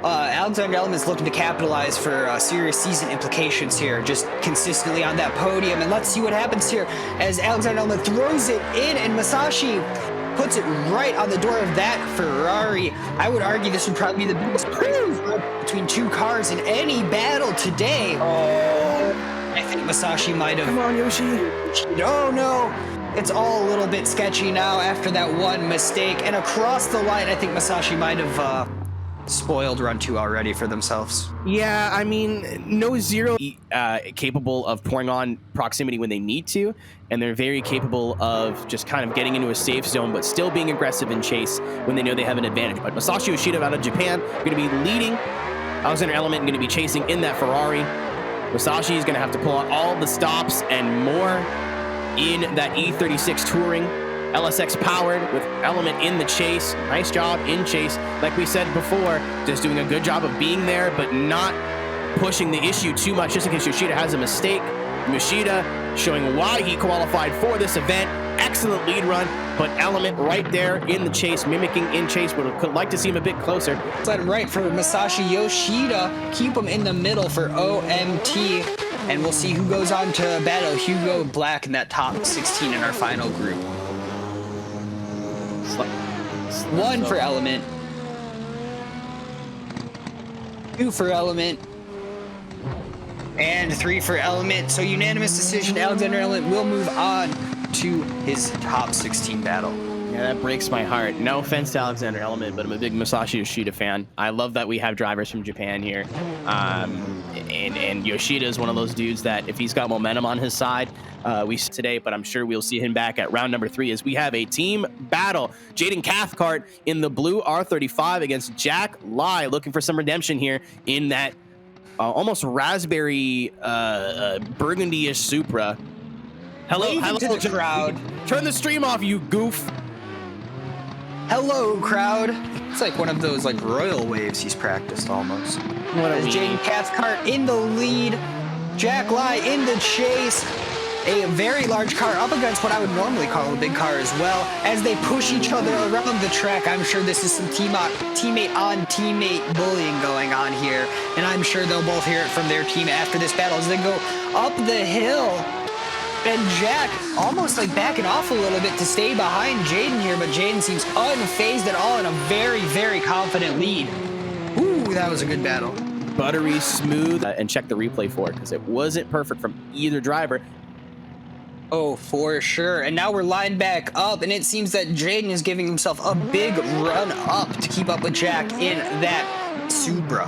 Alexander Element's looking to capitalize for serious season implications here, just consistently on that podium. And let's see what happens here as Alexander Element throws it in, and Masashi puts it right on the door of that Ferrari. I would argue this would probably be the biggest between 2 cars in any battle today. Oh, I think Masashi might have. Come on, Yoshi. Oh no. It's all a little bit sketchy now after that one mistake. And across the line, I think Masashi might have spoiled run 2 already for themselves. Yeah, I mean, no zero capable of pouring on proximity when they need to, and they're very capable of just kind of getting into a safe zone, but still being aggressive in chase when they know they have an advantage. But Masashi Yoshida out of Japan going to be leading. Alexander Element going to be chasing in that Ferrari. Masashi is going to have to pull out all the stops and more in that E36 Touring. LSX powered with Element in the chase. Nice job in chase. Like we said before, just doing a good job of being there, but not pushing the issue too much just in case Yoshida has a mistake. Yoshida showing why he qualified for this event. Excellent lead run, but Element right there in the chase, mimicking in chase, but could like to see him a bit closer. Slide him right for Masashi Yoshida. Keep him in the middle for OMT. And we'll see who goes on to battle Hugo Black in that top 16 in our final group. 1 for Element. 2 for Element. And 3 for Element. So unanimous decision, Alexander Element will move on to his top 16 battle. Yeah, that breaks my heart. No offense to Alexander Element, but I'm a big Masashi Yoshida fan. I love that we have drivers from Japan here. And Yoshida is one of those dudes that if he's got momentum on his side, we see today, but I'm sure we'll see him back at round number 3 as we have a team battle. Jaden Cathcart in the blue R35 against Jack Lai, looking for some redemption here in that almost raspberry burgundy-ish Supra. Hello to the crowd. Turn the stream off, you goof. Hello, crowd. It's like one of those like royal waves he's practiced almost. What are we? Jaden Cathcart in the lead. Jack Lai in the chase. A very large car up against what I would normally call a big car as well. As they push each other around the track, I'm sure this is some teammate on teammate bullying going on here. And I'm sure they'll both hear it from their team after this battle as they go up the hill. And Jack almost like backing off a little bit to stay behind Jaden here, but Jaden seems unfazed at all in a very, very confident lead. Ooh, that was a good battle. Buttery smooth, and check the replay for it because it wasn't perfect from either driver. Oh, for sure. And now we're lined back up, and it seems that Jaden is giving himself a big run up to keep up with Jack in that Supra.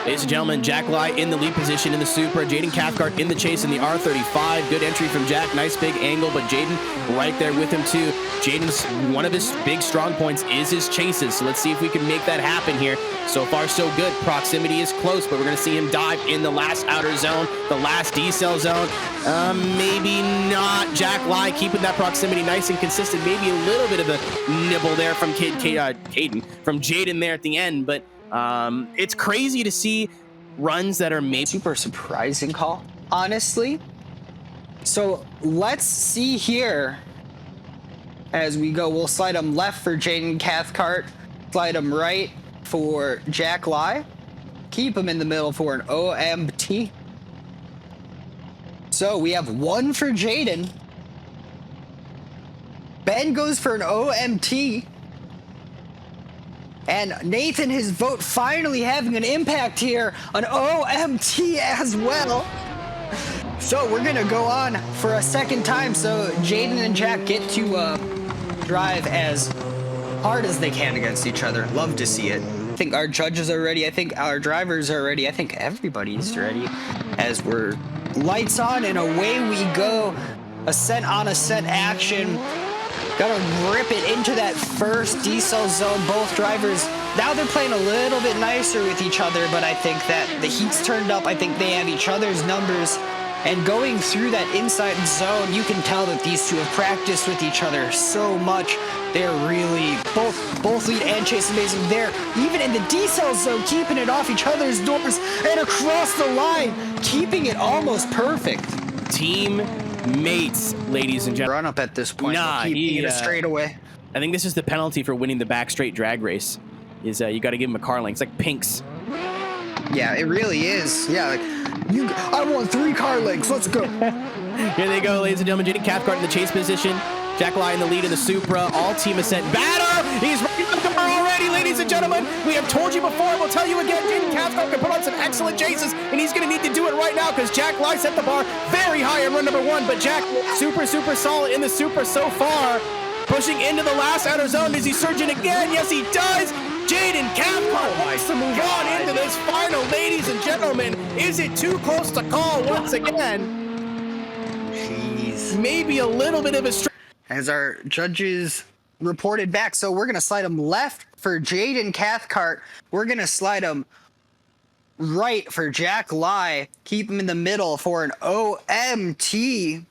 Ladies and gentlemen, Jack Lai in the lead position in the Supra. Jaden Cathcart in the chase in the R35. Good entry from Jack. Nice big angle, but Jaden right there with him too. Jaden's one of his big strong points is his chases. So let's see if we can make that happen here. So far, so good. Proximity is close, but we're going to see him dive in the last outer zone, the last decel zone. Maybe not. Jack Lai keeping that proximity nice and consistent. Maybe a little bit of a nibble there from Jaden there at the end, but it's crazy to see runs that are made. Super surprising call, honestly. So let's see here as we go. We'll slide him left for Jaden Cathcart, slide him right for Jack Lai, keep him in the middle for an OMT. So we have one for Jaden. Ben goes for an OMT. And Nathan, his vote finally having an impact here, an OMT as well. So we're gonna go on for a second time, so Jaden and Jack get to drive as hard as they can against each other. Love to see it. I think our judges are ready, I think our drivers are ready, I think everybody's ready, as we're lights on and away we go. Ascent on ascent action. Gotta rip it into that first decel zone. Both drivers, now they're playing a little bit nicer with each other, but I think that the heat's turned up. I think they have each other's numbers. And going through that inside zone, you can tell that these two have practiced with each other so much. They're really, both lead and chase amazing. They're even in the decel zone, keeping it off each other's doors and across the line, keeping it almost perfect. Team mates, ladies and gentlemen. Run up at this point, Nah, keeping it a straightaway. I think this is the penalty for winning the back straight drag race. Is you got to give him a car length. It's like pinks. Yeah, it really is. Yeah, like I want 3 car lengths. Let's go. Here they go, ladies and gentlemen. Jaden Cathcart in the chase position. Jack Lai in the lead in the Supra. All team ascent battle. He's ready to go already, ladies and gentlemen. We have told you before. We'll tell you again. Jaden Cathcart can put on some excellent chases, and he's going to need to do it right now because Jack Lai set the bar very high in run number 1. But Jack, super solid in the Supra so far. Pushing into the last outer zone. Is he surging again? Yes, he does. Jaden Cathcart wants to move on into this final, ladies and gentlemen. Is it too close to call once again? Jeez. Maybe a little bit of a As our judges reported back, so we're going to slide him left for Jaden Cathcart. We're going to slide him right for Jack Lai. Keep him in the middle for an OMT.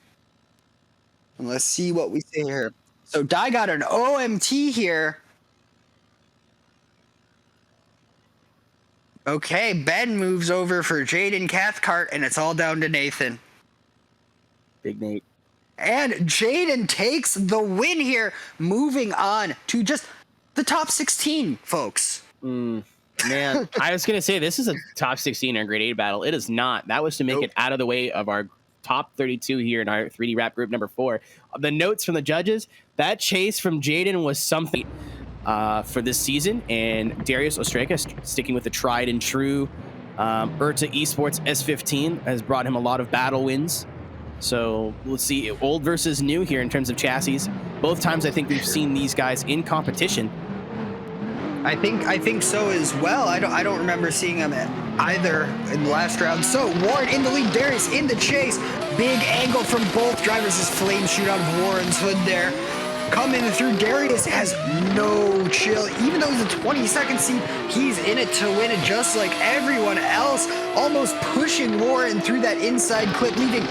And let's see what we say here. So Dai got an OMT here. Okay, Ben moves over for Jaden Cathcart, and it's all down to Nathan. Big Nate. And Jaden takes the win here, moving on to just the top 16, folks. Man, I was going to say this is a top 16 or grade 8 battle. It is not. That was to make it out of the way of our top 32 here in our 3D rap group number 4. The notes from the judges, that chase from Jaden was something for this season, and Darius Ostreka sticking with the tried and true Urta Esports S15 has brought him a lot of battle wins. So let's see, old versus new here in terms of chassis. Both times I think we've seen these guys in competition. I think so as well. I don't remember seeing him either in the last round. So Warren in the lead, Darius in the chase. Big angle from both drivers as flames shoot out of Warren's hood there. Coming through, Darius has no chill. Even though he's a 22nd seed, he's in it to win it just like everyone else. Almost pushing Warren through that inside clip, leaving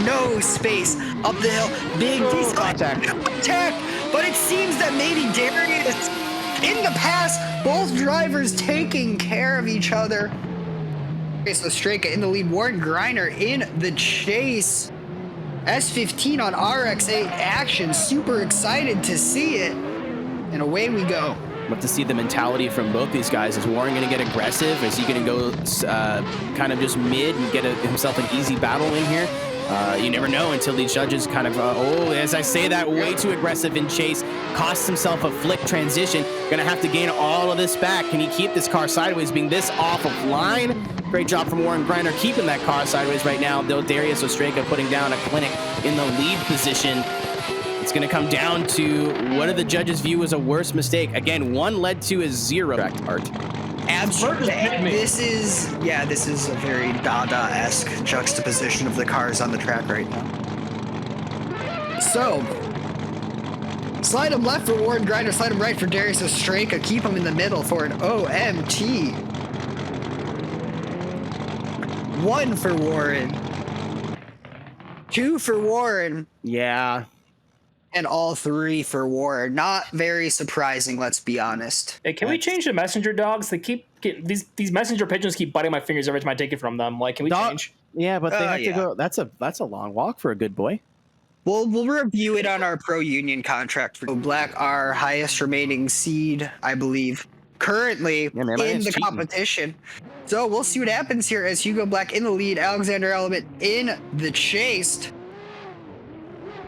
no space up the hill. Big attack. But it seems that maybe Darius, in the past, both drivers taking care of each other. Okay, so Straka in the lead, Warren Griner in the chase. S15 on RX8 action. Super excited to see it. And away we go. Love to see the mentality from both these guys. Is Warren going to get aggressive? Is he going to go kind of just mid and get himself an easy battle in here? You never know until these judges kind of, as I say that, way too aggressive in chase. Costs himself a flick transition. Gonna have to gain all of this back. Can he keep this car sideways, being this off of line? Great job from Warren Griner keeping that car sideways right now, though Darius Ostreka putting down a clinic in the lead position. It's gonna come down to what do the judges view as a worse mistake. Again, one led to a 0. Art. Absolutely. This is a very Dada-esque juxtaposition of the cars on the track right now. So, slide him left for Warren Grinder, slide him right for Darius Ostraka, keep him in the middle for an OMT. 1 for Warren. 2 for Warren. Yeah. And all 3 for Warren. Not very surprising, let's be honest. Hey, can we change the messenger dogs? They keep these messenger pigeons keep biting my fingers every time I take it from them. Like, can we change? Yeah, but they have to yeah. go. That's a long walk for a good boy. We'll review it on our pro union contract. For Black, our highest remaining seed, I believe, currently Yeah, man, in the cheating. competition. So we'll see what happens here as Hugo Black in the lead, Alexander Element in the chase.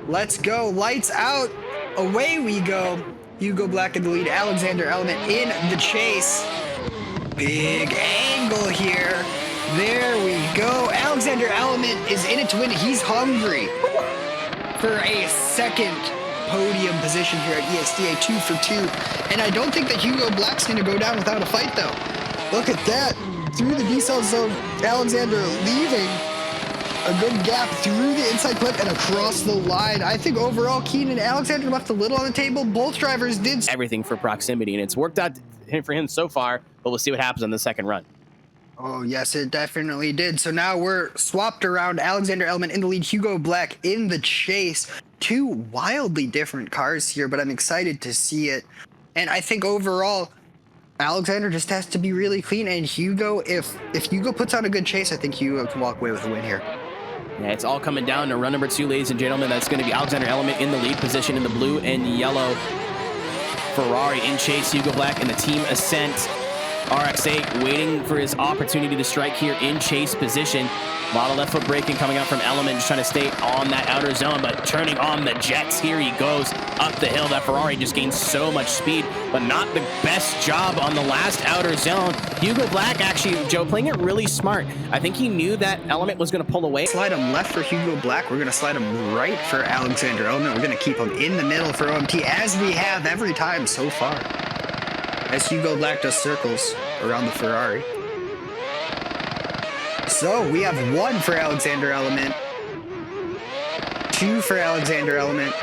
Let's go. Lights out. Away we go. Hugo Black in the lead, Alexander Element in the chase. Big angle here. There we go. Alexander Element is in it to win it. He's hungry for a second podium position here at ESDA, 2 for 2. And I don't think that Hugo Black's going to go down without a fight, though. Look at that. Through the decel zone, Alexander leaving a good gap through the inside clip and across the line. I think overall, Keenan Alexander left a little on the table. Both drivers did Everything for proximity, and it's worked out for him so far, but we'll see what happens on the second run. Oh, yes, it definitely did. So now we're swapped around. Alexander Element in the lead, Hugo Black in the chase. 2 wildly different cars here, but I'm excited to see it. And I think overall, Alexander just has to be really clean. And Hugo, if Hugo puts on a good chase, I think Hugo can walk away with a win here. Yeah, it's all coming down to run number 2, ladies and gentlemen. That's going to be Alexander Element in the lead position in the blue and yellow. Ferrari in chase, Hugo Black in the team ascent. RX-8 waiting for his opportunity to strike here in chase position. A lot of left foot braking coming out from Element, just trying to stay on that outer zone, but turning on the jets. Here he goes up the hill. That Ferrari just gained so much speed, but not the best job on the last outer zone. Hugo Black actually, Joe, playing it really smart. I think he knew that Element was going to pull away. Slide him left for Hugo Black. We're going to slide him right for Alexander Element. We're going to keep him in the middle for OMT, as we have every time so far, as Hugo Black does circles around the Ferrari. So we have 1 for Alexander Element, 2 for Alexander Element,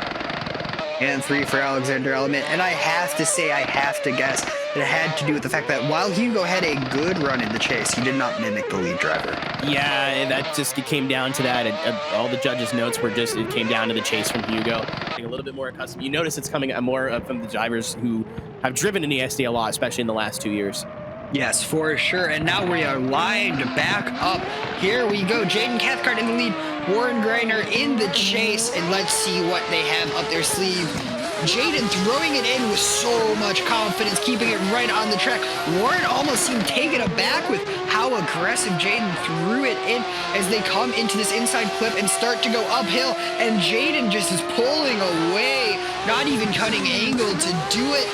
and 3 for Alexander Element. And I have to say, I have to guess that it had to do with the fact that while Hugo had a good run in the chase, he did not mimic the lead driver. Yeah, that just it came down to that. All the judges' notes were just, it came down to the chase from Hugo. Being a little bit more accustomed. You notice it's coming more from the drivers who have driven in the ESDA a lot, especially in the last 2 years. Yes, for sure. And now we are lined back up. Here we go. Jaden Cathcart in the lead. Warren Greiner in the chase. And let's see what they have up their sleeve. Jaden throwing it in with so much confidence, keeping it right on the track. Warren almost seemed taken aback with how aggressive Jaden threw it in as they come into this inside clip and start to go uphill. And Jaden just is pulling away, not even cutting angle to do it.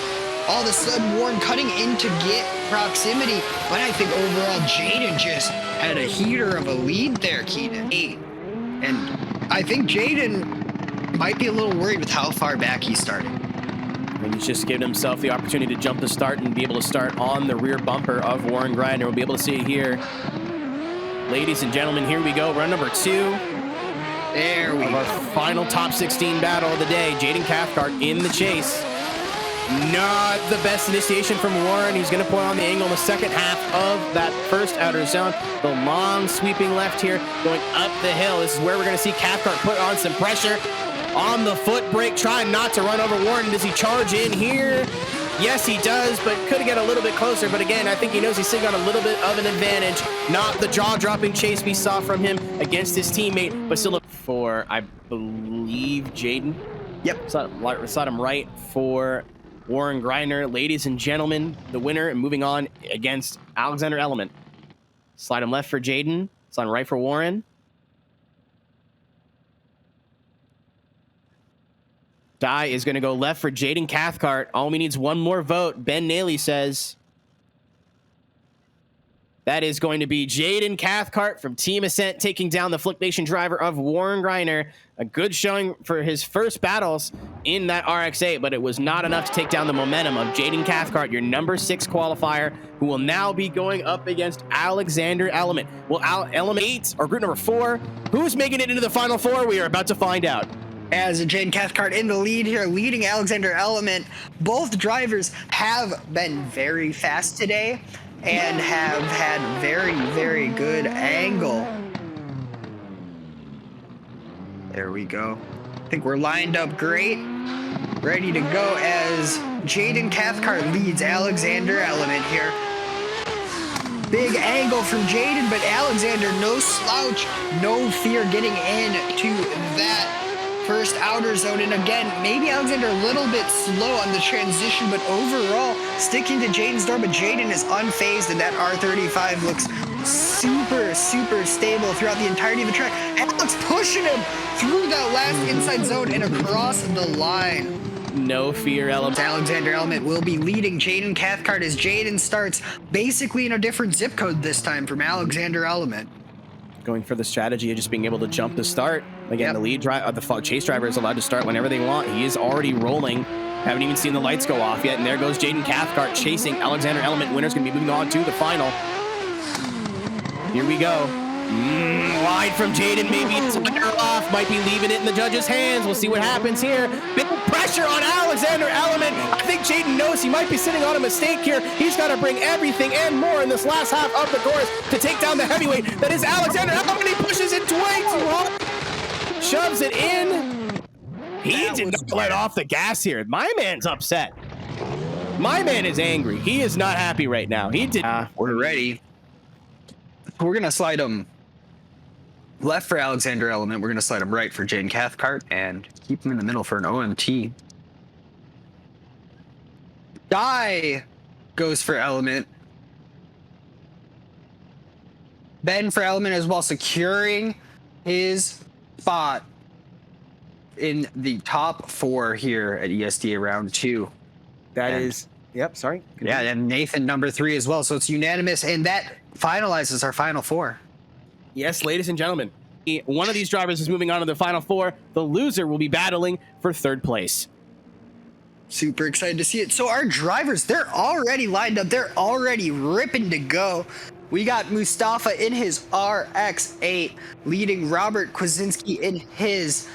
All of a sudden, Warren cutting in to get proximity. But I think overall, Jaden just had a heater of a lead there, Keenan. 8. And I think Jaden might be a little worried with how far back he's starting. And he's just giving himself the opportunity to jump the start and be able to start on the rear bumper of Warren Grinder. We'll be able to see it here. Ladies and gentlemen, here we go. Run number 2. There we go. Our final top 16 battle of the day. Jaden Cathcart in the chase. Not the best initiation from Warren. He's going to put on the angle in the second half of that first outer zone. The long sweeping left here going up the hill. This is where we're going to see Cathcart put on some pressure on the foot brake, trying not to run over Warren. Does he charge in here? Yes, he does, but could get a little bit closer. But again, I think he knows he's still got a little bit of an advantage. Not the jaw-dropping chase we saw from him against his teammate, but still look for, I believe, Jaden. Yep. Slide him right for Warren Greiner. Ladies and gentlemen, the winner and moving on against Alexander Element. Slide him left for Jaden. Slide him right for Warren. Die is going to go left for Jaden Cathcart. All we need is one more vote. Ben Naley says. That is going to be Jaden Cathcart from Team Ascent taking down the Flick Nation driver of Warren Greiner. A good showing for his first battles in that RX-8, but it was not enough to take down the momentum of Jaden Cathcart, your number 6 qualifier, who will now be going up against Alexander Element. Well, Element 8 or group number 4, who's making it into the final 4? We are about to find out. As Jaden Cathcart in the lead here, leading Alexander Element. Both drivers have been very fast today and have had very, very good angle. There we go. I think we're lined up great. Ready to go as Jaden Cathcart leads Alexander Element here. Big angle from Jaden, but Alexander, no slouch, no fear getting into that first outer zone. And again, maybe Alexander a little bit slow on the transition, but overall sticking to Jaden's door. But Jaden is unfazed, and that R35 looks super, super stable throughout the entirety of the track. Alex pushing him through that last inside zone and across the line. No fear, Element. Alexander Element will be leading Jaden Cathcart as Jaden starts basically in a different zip code this time from Alexander Element. Going for the strategy of just being able to jump the start. Again, the lead driver, the chase driver is allowed to start whenever they want. He is already rolling. Haven't even seen the lights go off yet. And there goes Jaden Cathcart chasing Alexander Element. Winner's going to be moving on to the final. Here we go. Wide from Jaden, maybe it's under off, might be leaving it in the judge's hands. We'll see what happens here. Big pressure on Alexander Element. I think Jaden knows he might be sitting on a mistake here. He's got to bring everything and more in this last half of the course to take down the heavyweight that is Alexander Element. He pushes it way too hard. Shoves it in. He did not let off the gas here. My man's upset. My man is angry. He is not happy right now. He did. We're ready. We're going to slide him left for Alexander Element. We're going to slide him right for Jaden Cathcart and keep him in the middle for an OMT. Die goes for Element. Ben for Element as well, securing his spot in the top 4 here at ESDA round 2. That is. Yep, sorry. Yeah, and Nathan number 3 as well. So it's unanimous, and that finalizes our final 4. Yes, ladies and gentlemen, one of these drivers is moving on to the final 4. The loser will be battling for 3rd place. Super excited to see it. So our drivers, they're already lined up. They're already ripping to go. We got Mustafa in his RX-8, leading Robert Kwasinski in his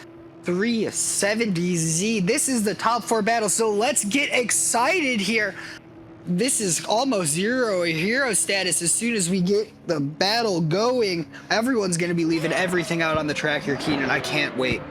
370Z. This is the top 4 battle, so let's get excited here. This is almost zero hero status. As soon as we get the battle going, everyone's going to be leaving everything out on the track here, Keenan. I can't wait.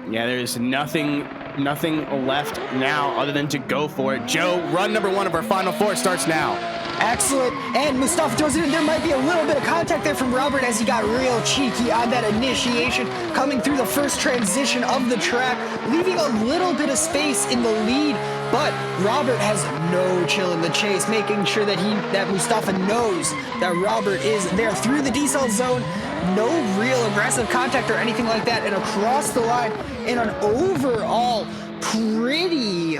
Yeah, there's nothing left now other than to go for it. Joe, run number 1 of our final 4 starts now. Excellent. And Mustafa throws it in. There might be a little bit of contact there from Robert as he got real cheeky on that initiation, coming through the first transition of the track, leaving a little bit of space in the lead. But Robert has no chill in the chase, making sure that Mustafa knows that Robert is there through the decel zone. No real aggressive contact or anything like that. And across the line in an overall pretty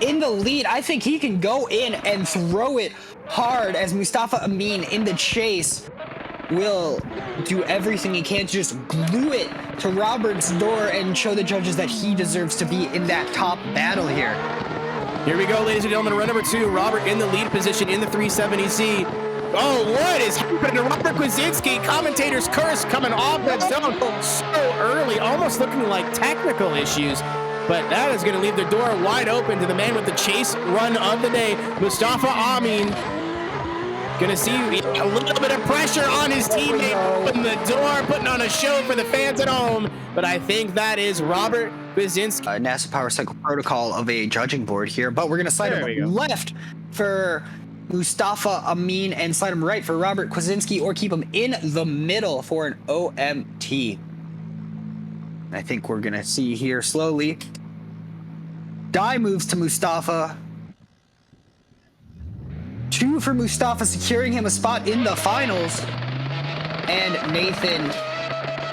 in the lead. I think he can go in and throw it hard as Mustafa Amin in the chase will do everything he can to just glue it to Robert's door and show the judges that he deserves to be in that top battle here. Here we go, ladies and gentlemen. Run number 2, Robert in the lead position in the 370Z. Oh, what is happening to Robert Kwasinski? Commentator's curse coming off that zone so early, almost looking like technical issues. But that is going to leave the door wide open to the man with the chase run of the day, Mustafa Amin. Going to see a little bit of pressure on his teammate, open the door, putting on a show for the fans at home. But I think that is Robert Kwasinski. NASA Power Cycle protocol of a judging board here, but we're going to slide him left for Mustafa Amin and slide him right for Robert Kwasinski, or keep him in the middle for an OMT. I think we're going to see here slowly. Die moves to Mustafa. 2 for Mustafa, securing him a spot in the finals. And Nathan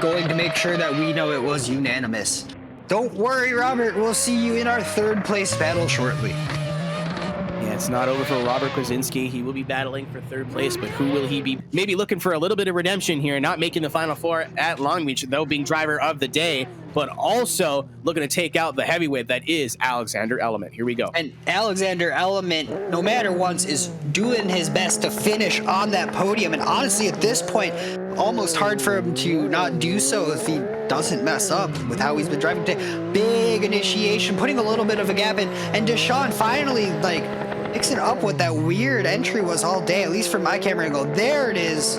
going to make sure that we know it was unanimous. Don't worry, Robert. We'll see you in our 3rd place battle shortly. Yeah, It's not over for Robert Kwasinski. He will be battling for third place, but who will he be? Maybe looking for a little bit of redemption here, not making the Final Four at Long Beach, though being driver of the day, but also looking to take out the heavyweight that is Alexander Element. Here we go. And Alexander Element, no matter what, is doing his best to finish on that podium. And honestly, at this point, almost hard for him to not do so if he doesn't mess up with how he's been driving today. Big initiation, putting a little bit of a gap in. And Deshaun finally, like, mixing up what that weird entry was all day, at least from my camera angle. There it is.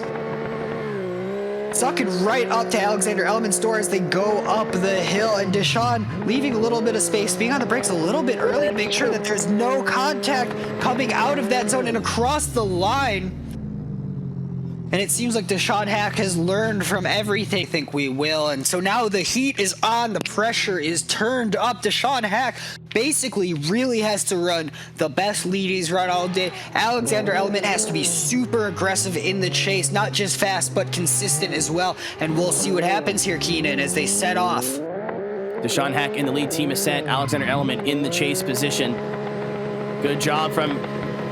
Sucking right up to Alexander Element's door as they go up the hill, and Deshaun leaving a little bit of space, being on the brakes a little bit early to make sure that there's no contact coming out of that zone and across the line. And it seems like Deshaun Hack has learned from everything. I think we will. And so now the heat is on, the pressure is turned up. Deshaun Hack basically really has to run the best lead he's run all day. Alexander Element has to be super aggressive in the chase, not just fast, but consistent as well. And we'll see what happens here, Keenan, as they set off. Deshaun Hack in the lead, team is set. Alexander Element in the chase position. Good job from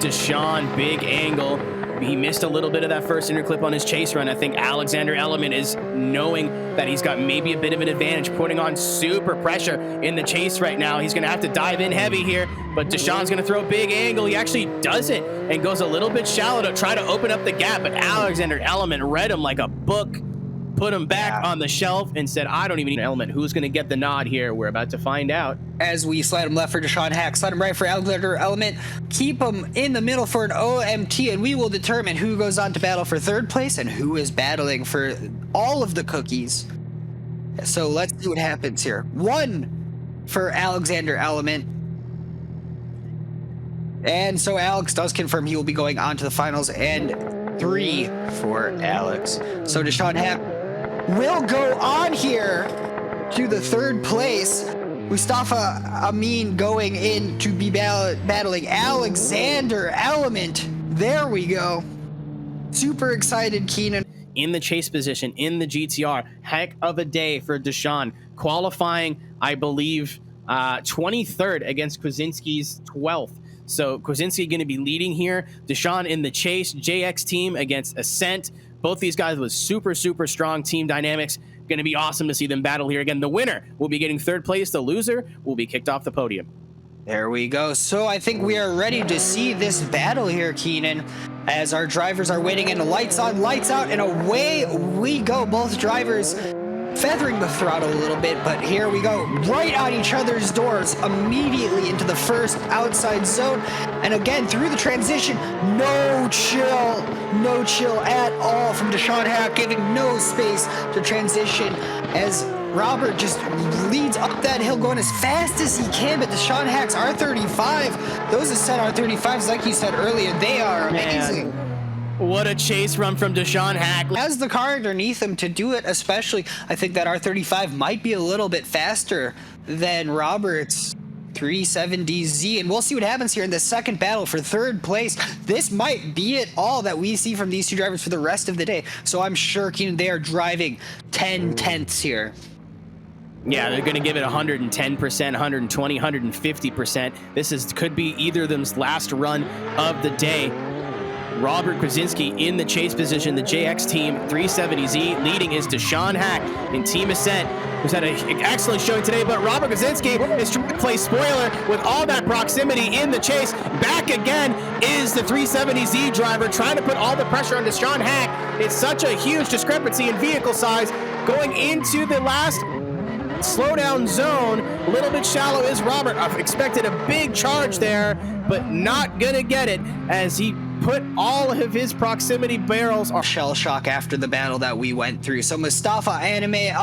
Deshaun, big angle. He missed a little bit of that first interclip on his chase run. I think Alexander Element is knowing that he's got maybe a bit of an advantage, putting on super pressure in the chase right now. He's going to have to dive in heavy here, but Deshaun's going to throw a big angle. He actually does it and goes a little bit shallow to try to open up the gap, but Alexander Element read him like a book, put him back on the shelf and said, I don't even need an Element. Who's going to get the nod here? We're about to find out. As we slide him left for Deshaun Hack, slide him right for Alexander Element, keep him in the middle for an OMT, and we will determine who goes on to battle for third place and who is battling for all of the cookies. So let's see what happens here. 1 for Alexander Element. And so Alex does confirm he will be going on to the finals, and 3 for Alex. So Deshaun Hack will go on here to the third place. Mustafa Amin going in to be battling Alexander Element. There we go. Super excited, Keenan. In the chase position, in the GTR. Heck of a day for Deshaun. Qualifying, I believe, 23rd against Kwasinski's 12th. So Kwasinski going to be leading here. Deshaun in the chase. JX team against Ascent. Both these guys with super, super strong team dynamics. Going to be awesome to see them battle here again. The winner will be getting third place. The loser will be kicked off the podium. There we go. So I think we are ready to see this battle here, Keenan, as our drivers are waiting, and lights on, lights out, and away we go. Both drivers feathering the throttle a little bit, but here we go, right on each other's doors, immediately into the first outside zone. And again, through the transition, no chill at all from Deshaun Hack, giving no space to transition as Robert just leads up that hill, going as fast as he can. But Deshaun Hack's R35, those Ascent R35s, like you said earlier, they are amazing. Man. What a chase run from Deshaun Hack. Has the car underneath him to do it, especially. I think that R35 might be a little bit faster than Robert's 370Z, and we'll see what happens here in the second battle for third place. This might be it all that we see from these two drivers for the rest of the day. So I'm sure, Keenan, they are driving 10 tenths here. Yeah, they're going to give it 110%, 120, 150%. This could be either of them's last run of the day. Robert Kwasinski in the chase position. The JX team 370Z leading is Deshaun Hack in Team Ascent, who's had an excellent showing today, but Robert Kwasinski is trying to play spoiler with all that proximity in the chase. Back again is the 370Z driver trying to put all the pressure on Deshaun Hack. It's such a huge discrepancy in vehicle size going into the last slowdown zone. A little bit shallow is Robert. I've expected a big charge there, but not gonna get it as he put all of his proximity barrels on shell shock after the battle that we went through. So Mustafa Anime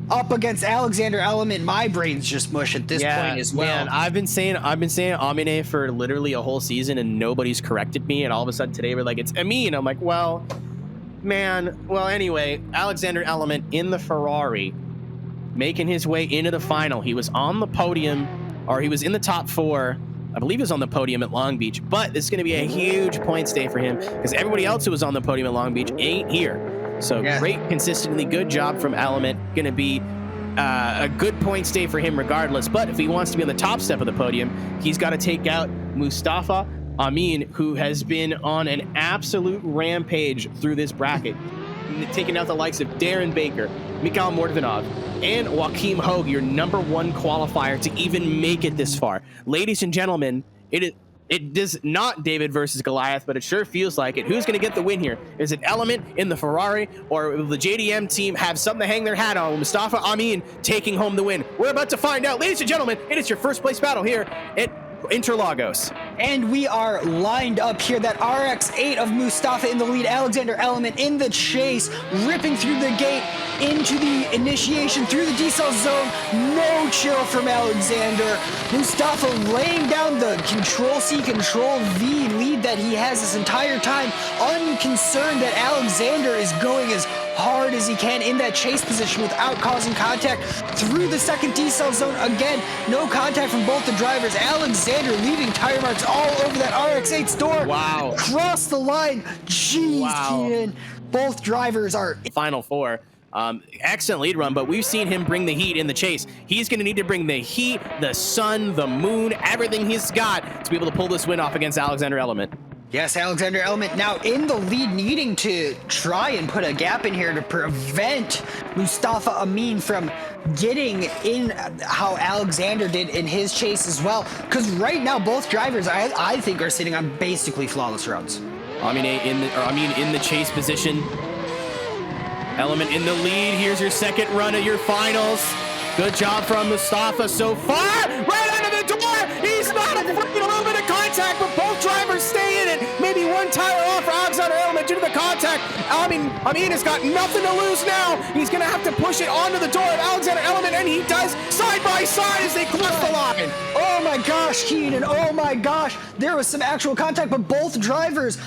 up against Alexander Element. My brain's just mush at this point as well. Man, I've been saying Amine for literally a whole season and nobody's corrected me, and all of a sudden today we're like, it's Amin. I'm like, well, man. Well, anyway, Alexander Element in the Ferrari making his way into the final. He was on the podium, or he was in the top 4. I believe he was on the podium at Long Beach, but this is going to be a huge points day for him because everybody else who was on the podium at Long Beach ain't here. So great, consistently good job from Element. Going to be a good points day for him regardless. But if he wants to be on the top step of the podium, he's got to take out Mustafa Amin, who has been on an absolute rampage through this bracket, taking out the likes of Darren Baker, Mikhail Mordvinov, and Joachim Hogue, your #1 qualifier to even make it this far. Ladies and gentlemen, it does not David versus Goliath, but it sure feels like it. Who's going to get the win here? Is it Element in the Ferrari, or will the JDM team have something to hang their hat on? Mustafa Amin taking home the win. We're about to find out. Ladies and gentlemen, it is your first place battle here at Interlagos. And we are lined up here. That RX-8 of Mustafa in the lead, Alexander Element in the chase, ripping through the gate into the initiation, through the decel zone. No chill from Alexander. Mustafa laying down the Control-C, Control-V lead that he has this entire time, unconcerned that Alexander is going as hard as he can in that chase position without causing contact through the second decel zone. Again, no contact from both the drivers. Alexander leaving tire marks all over that RX-8's door. Wow. Cross the line. Jeez, Wow. Keenan. Both drivers are... Final four. Excellent lead run, but we've seen him bring the heat in the chase. He's going to need to bring the heat, the sun, the moon, everything he's got to be able to pull this win off against Alexander Element. Yes, Alexander Element now in the lead, needing to try and put a gap in here to prevent Mustafa Amin from getting in how Alexander did in his chase as well. Because right now, both drivers, I think, are sitting on basically flawless rounds. Amin in the chase position. Element in the lead. Here's your second run of your finals. Good job from Mustafa so far. Right under the door. He's not afraid. A little bit of contact, but both drivers stay in it. Maybe one tire off for Alexander Element due to the contact. Amin has got nothing to lose now. He's going to have to push it onto the door of Alexander Element, and he does side by side as they cross the line. Oh my gosh, Keenan. Oh my gosh. There was some actual contact, but both drivers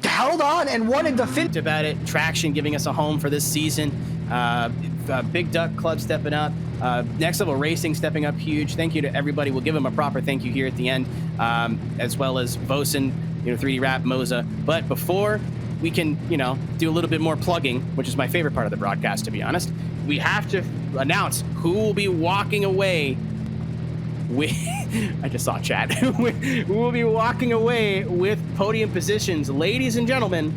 held on and wanted to finish. About it. Traxion giving us a home for this season. Big Duck Club stepping up. Next Level Racing stepping up huge. Thank you to everybody. We'll give them a proper thank you here at the end, as well as Vosan, 3D Rap, Moza. But before we can, do a little bit more plugging, which is my favorite part of the broadcast, to be honest, we have to announce who will be walking away with, I just saw chat, who will be walking away with podium positions. Ladies and gentlemen,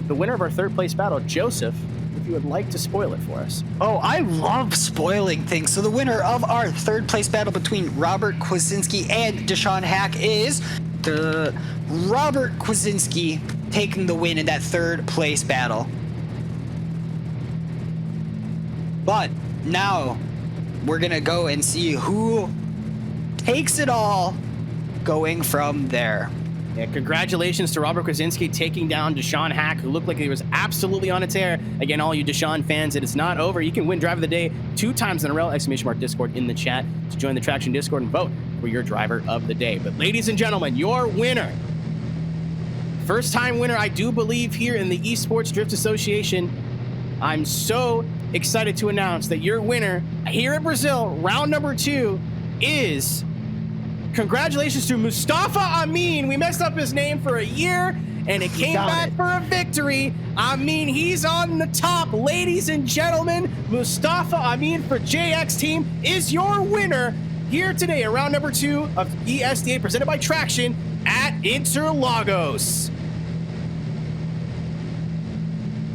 the winner of our third place battle, Joseph, if you would like to spoil it for us. Oh, I love spoiling things. So the winner of our third place battle between Robert Kwasinski and Deshaun Hack is the Robert Kwasinski taking the win in that third place battle. But now we're gonna go and see who takes it all going from there. Yeah, congratulations to Robert Krasinski taking down Deshaun Hack, who looked like he was absolutely on a tear. Again, all you Deshaun fans, it is not over. You can win Driver of the Day 2 times in a row! !Discord in the chat to join the Traxion Discord and vote for your Driver of the Day. But ladies and gentlemen, your winner, first time winner, I do believe, here in the Esports Drift Association. I'm so excited to announce that your winner here at Brazil, round number 2, is... Congratulations to Mustafa Amin. We messed up his name for a year, and it came back for a victory. Amin, he's on the top. Ladies and gentlemen, Mustafa Amin for JX Team is your winner here today at round number 2 of ESDA presented by Traxion at Interlagos.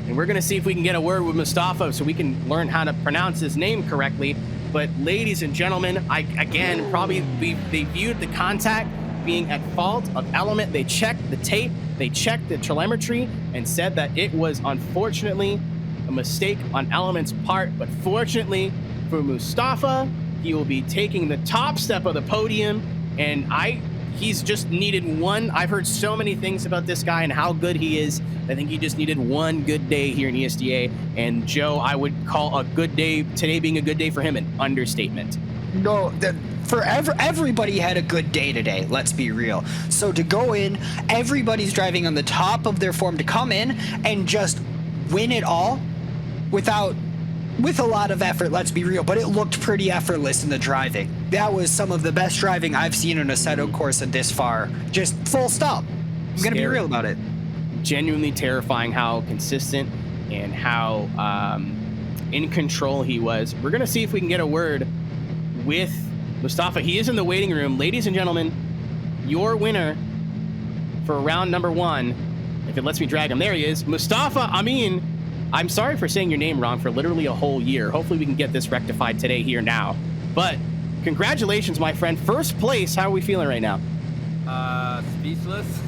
And we're going to see if we can get a word with Mustafa so we can learn how to pronounce his name correctly. But ladies and gentlemen, they viewed the contact being at fault of Element. They checked the tape, they checked the telemetry, and said that it was unfortunately a mistake on Element's part. But fortunately for Mustafa, he will be taking the top step of the podium, and he's just needed one. I've heard so many things about this guy and how good he is. I think he just needed one good day here in ESDA. And Joe, I would call a good day, today being a good day for him, an understatement. No, everybody had a good day today, let's be real. So to go in, everybody's driving on the top of their form, to come in and just win it all with a lot of effort, let's be real, but it looked pretty effortless in the driving. That was some of the best driving I've seen in a Seto course this far. Just full stop. I'm going to be real about it. Genuinely terrifying how consistent and how in control he was. We're going to see if we can get a word with Mustafa. He is in the waiting room. Ladies and gentlemen, your winner for round number 1, if it lets me drag him, there he is, Mustafa Amin. I'm sorry for saying your name wrong for literally a whole year. Hopefully we can get this rectified today, here, now. But congratulations, my friend. First place. How are we feeling right now? Speechless.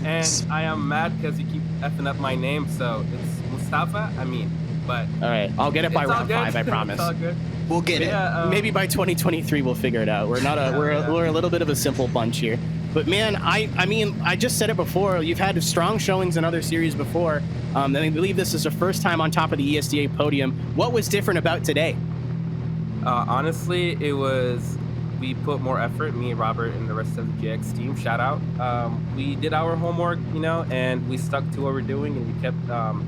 And I am mad because you keep effing up my name, so it's Mustafa Amin. But all right, I'll get it by it's all round good. 5, I promise. It's all good. We'll get it. Yeah, Maybe by 2023 we'll figure it out. We're not a we're a little bit of a simple bunch here. But man, I mean, I just said it before. You've had strong showings in other series before. And I believe this is the first time on top of the ESDA podium. What was different about today? Honestly, it was we put more effort, me, Robert, and the rest of the GX team. Shout out. We did our homework, you know, and we stuck to what we're doing, and we kept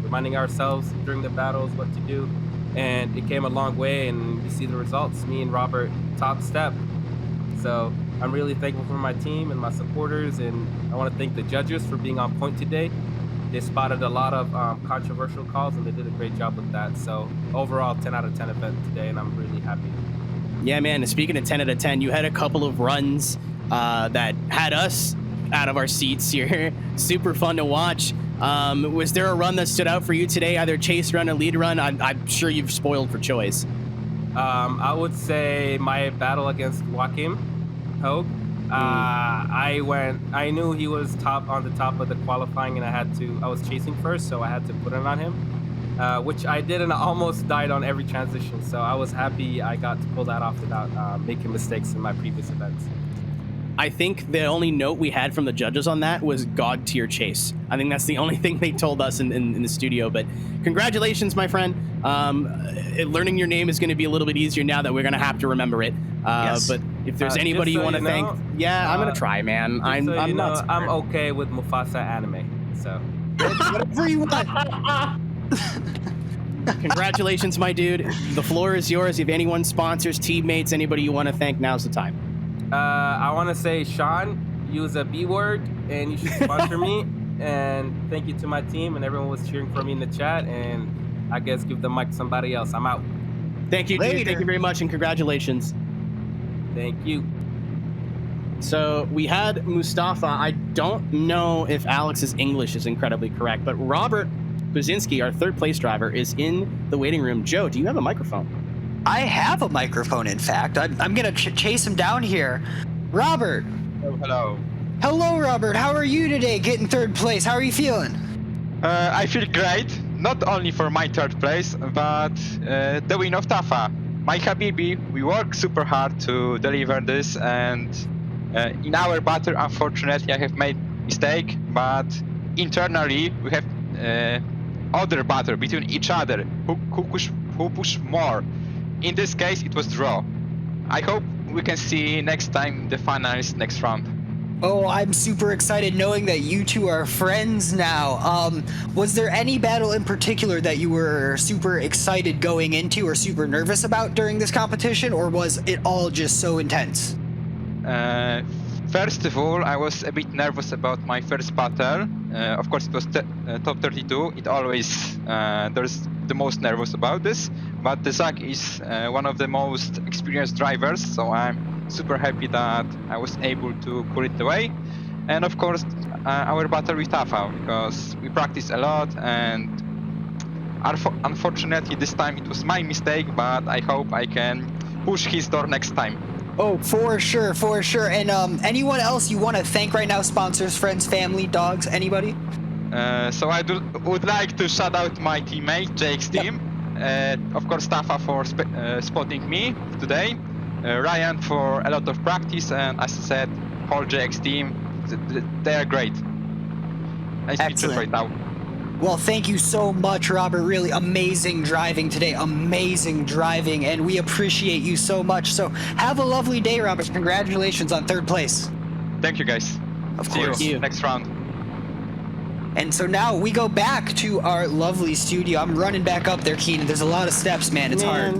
reminding ourselves during the battles what to do. And it came a long way, and you see the results. Me and Robert, top step. So I'm really thankful for my team and my supporters, and I want to thank the judges for being on point today. They spotted a lot of controversial calls, and they did a great job with that. So overall, 10 out of 10 event today, and I'm really happy. Yeah, man. And speaking of 10 out of 10, you had a couple of runs that had us out of our seats here. Super fun to watch. Was there a run that stood out for you today, either chase run or lead run? I'm sure you've spoiled for choice. I would say my battle against Joachim Hogue. I knew he was on the top of the qualifying, and I was chasing first, so I had to put it on him, which I did, and I almost died on every transition. So I was happy I got to pull that off without making mistakes in my previous events. I think the only note we had from the judges on that was God tier chase. I think that's the only thing they told us in the studio. But congratulations, my friend. Learning your name is going to be a little bit easier now that we're going to have to remember it. Yes. But if there's anybody you want to thank, I'm going to try, man. I'm not. I'm okay with Mufasa anime. So Whatever you want. Congratulations, my dude. The floor is yours. If anyone sponsors, teammates, anybody you want to thank, now's the time. I want to say, Sean, use a B word, and you should sponsor me. And thank you to my team, and everyone was cheering for me in the chat. And I guess give the mic to somebody else. I'm out. Thank you, dude. Thank you very much, and congratulations. Thank you. So we had Mustafa. I don't know if Alex's English is incredibly correct, but Robert Buzinski, our third place driver, is in the waiting room. Joe, do you have a microphone? I have a microphone, in fact. I'm going to chase him down here. Robert. Oh, hello. Hello, Robert. How are you today getting third place? How are you feeling? I feel great, not only for my third place, but the win of Tafa. My Habibi, we worked super hard to deliver this, and in our battle, unfortunately, I have made mistake, but internally, we have other battle between each other, who push more. In this case, it was draw. I hope we can see next time the finals next round. Oh, I'm super excited knowing that you two are friends now. Was there any battle in particular that you were super excited going into or super nervous about during this competition, or was it all just so intense? First of all, I was a bit nervous about my first battle. Of course, it was top 32. It always there's the most nervous about this, but the Zach is one of the most experienced drivers, so I'm super happy that I was able to pull it away. And of course, our battle with Tafa, because we practiced a lot, and unfortunately this time it was my mistake, but I hope I can push his door next time. Oh, for sure, for sure. And anyone else you want to thank right now? Sponsors, friends, family, dogs, anybody? So I would like to shout out my teammate, Jake's team. Of course, Tafa for spotting me today. Ryan for a lot of practice, and as I said, whole JX team, they are great. I'm speechless right now. Well, thank you so much, Robert. Really amazing driving today. Amazing driving, and we appreciate you so much. So have a lovely day, Robert. Congratulations on third place. Thank you, guys. Of See course. you next round. And so now we go back to our lovely studio. I'm running back up there, Keenan. There's a lot of steps, man. It's hard.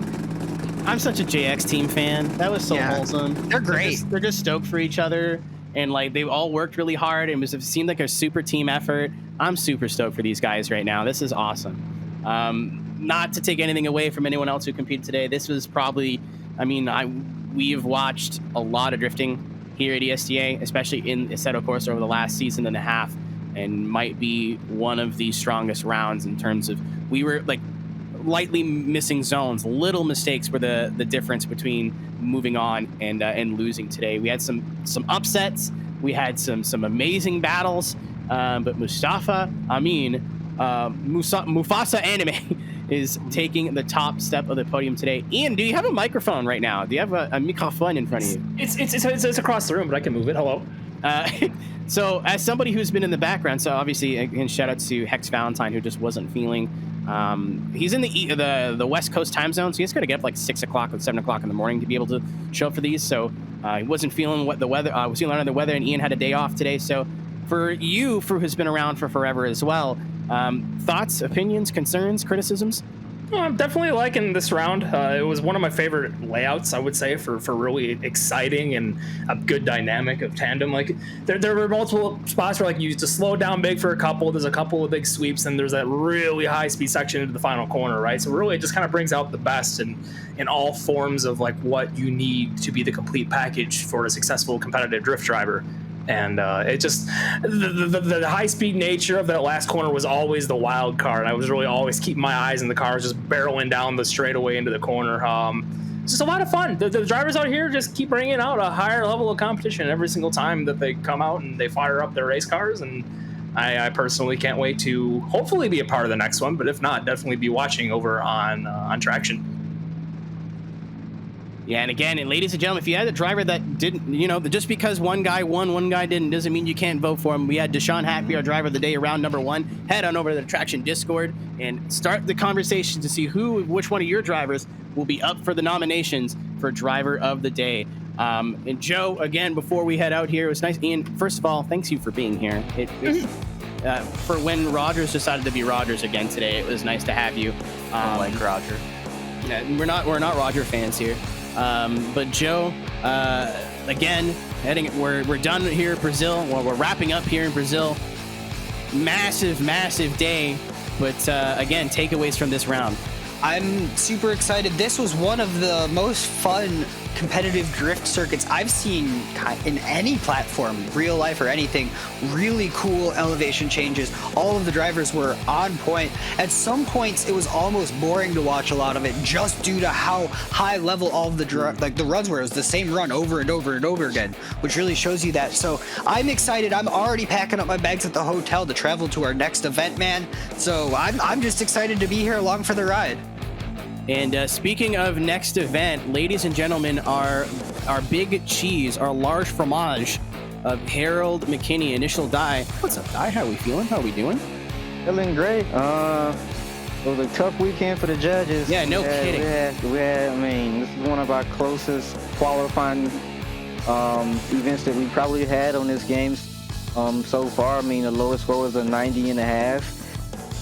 I'm such a JX team fan. That was so wholesome. They're great. They're just stoked for each other, and like they all worked really hard. It seemed like a super team effort. I'm super stoked for these guys right now. This is awesome. Not to take anything away from anyone else who competed today. This was probably, we have watched a lot of drifting here at ESDA, especially in Assetto Corsa over the last season and a half, and might be one of the strongest rounds in terms of, we were like lightly missing zones. Little mistakes were the difference between moving on and losing today. We had some upsets. We had some amazing battles, but Mufasa Anime is taking the top step of the podium today. Ian, do you have a microphone right now? Do you have a microphone in front of you? It's across the room, but I can move it. Hello. So as somebody who's been in the background, so obviously, again, shout out to Hex Valentine, who just wasn't feeling. He's in the West Coast time zone, so he's got to get up like 6 o'clock or 7 o'clock in the morning to be able to show up for these. So he wasn't feeling what the weather. Was feeling under the weather, and Ian had a day off today. So for you, who's been around for forever as well, thoughts, opinions, concerns, criticisms? I'm definitely liking this round. It was one of my favorite layouts, I would say, for really exciting and a good dynamic of tandem. Like there were multiple spots where like you just slow down big for a couple. There's a couple of big sweeps, and there's that really high speed section into the final corner, right? So really, it just kind of brings out the best in all forms of like what you need to be the complete package for a successful competitive drift driver. And it just the high speed nature of that last corner was always the wild card. I was really always keeping my eyes on the cars just barreling down the straightaway into the corner. It's just a lot of fun. The drivers out here just keep bringing out a higher level of competition every single time that they come out and they fire up their race cars. And I personally can't wait to hopefully be a part of the next one, but if not, definitely be watching over on Traxion. Yeah, and again, and ladies and gentlemen, if you had a driver that didn't, just because one guy won, one guy didn't, doesn't mean you can't vote for him. We had Deshaun Hackby, our driver of the day, round number 1. Head on over to the Traxion Discord and start the conversation to see which one of your drivers will be up for the nominations for driver of the day. And Joe, again, before we head out here, it was nice. Ian, first of all, thanks you for being here. For when Rogers decided to be Rogers again today, it was nice to have you. I like Roger. We're not Roger fans here. But Joe, again, we're done here in Brazil. Well, we're wrapping up here in Brazil. Massive day. But again, takeaways from this round. I'm super excited. This was one of the most fun competitive drift circuits I've seen in any platform, real life or anything. Really cool elevation changes. All of the drivers were on point. At some points, it was almost boring to watch a lot of it just due to how high level all of the runs were. It was the same run over and over and over again, which really shows you that. So I'm excited. I'm already packing up my bags at the hotel to travel to our next event, man. So I'm just excited to be here along for the ride. And speaking of next event, ladies and gentlemen, our big cheese, our large fromage of Harold McKinney, initial die. What's up, die? How are we feeling? How are we doing? Feeling great. It was a tough weekend for the judges. Yeah, no kidding. I mean, this is one of our closest qualifying events that we probably had on this game so far. I mean, the lowest score was a 90.5.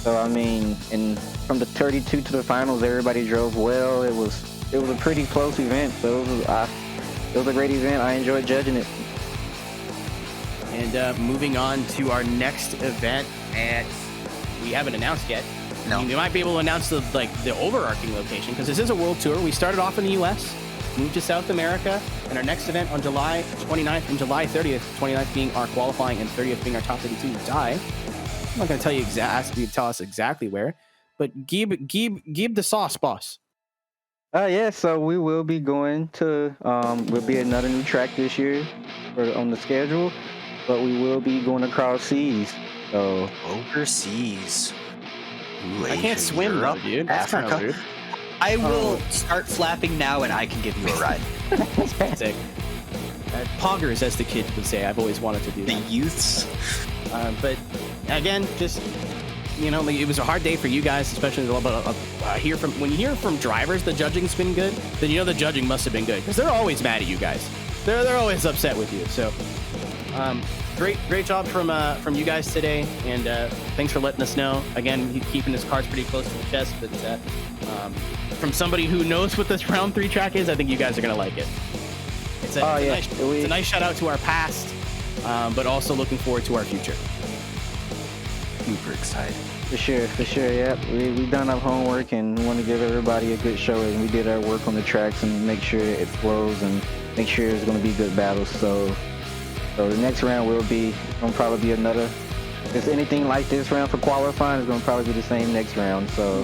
So, I mean, and from the 32 to the finals, everybody drove well. It was a pretty close event. So it was a great event. I enjoyed judging it. And moving on to our next event, and we haven't announced yet. No. We might be able to announce the overarching location, because this is a world tour. We started off in the U.S., moved to South America, and our next event on July 29th and July 30th, 29th being our qualifying and 30th being our top 32 die. I'm not going to tell you tell us exactly where, but give the sauce, boss. Yeah, so we will be going to, will be another new track this year on the schedule, but we will be going across seas. So overseas. Ooh, I can't swim though, dude. That's kind of weird. I will start flapping now and I can give you a ride. Sick. Poggers, as the kids would say. I've always wanted to do that. The youths. But again, just it was a hard day for you guys, especially when you hear from drivers the judging's been good, then the judging must have been good, because they're always mad at you guys. They're always upset with you. So great job from you guys today, and thanks for letting us know. Again, keeping his cards pretty close to the chest, but from somebody who knows what this round 3 track is, I think you guys are gonna like it. It's a nice shout out to our past, but also looking forward to our future. Super excited. For sure, yeah. We've done our homework and we want to give everybody a good show, and we did our work on the tracks and make sure it flows and make sure it's going to be good battles. So the next round will be going to probably be another. If it's anything like this round for qualifying, it's going to probably be the same next round. So.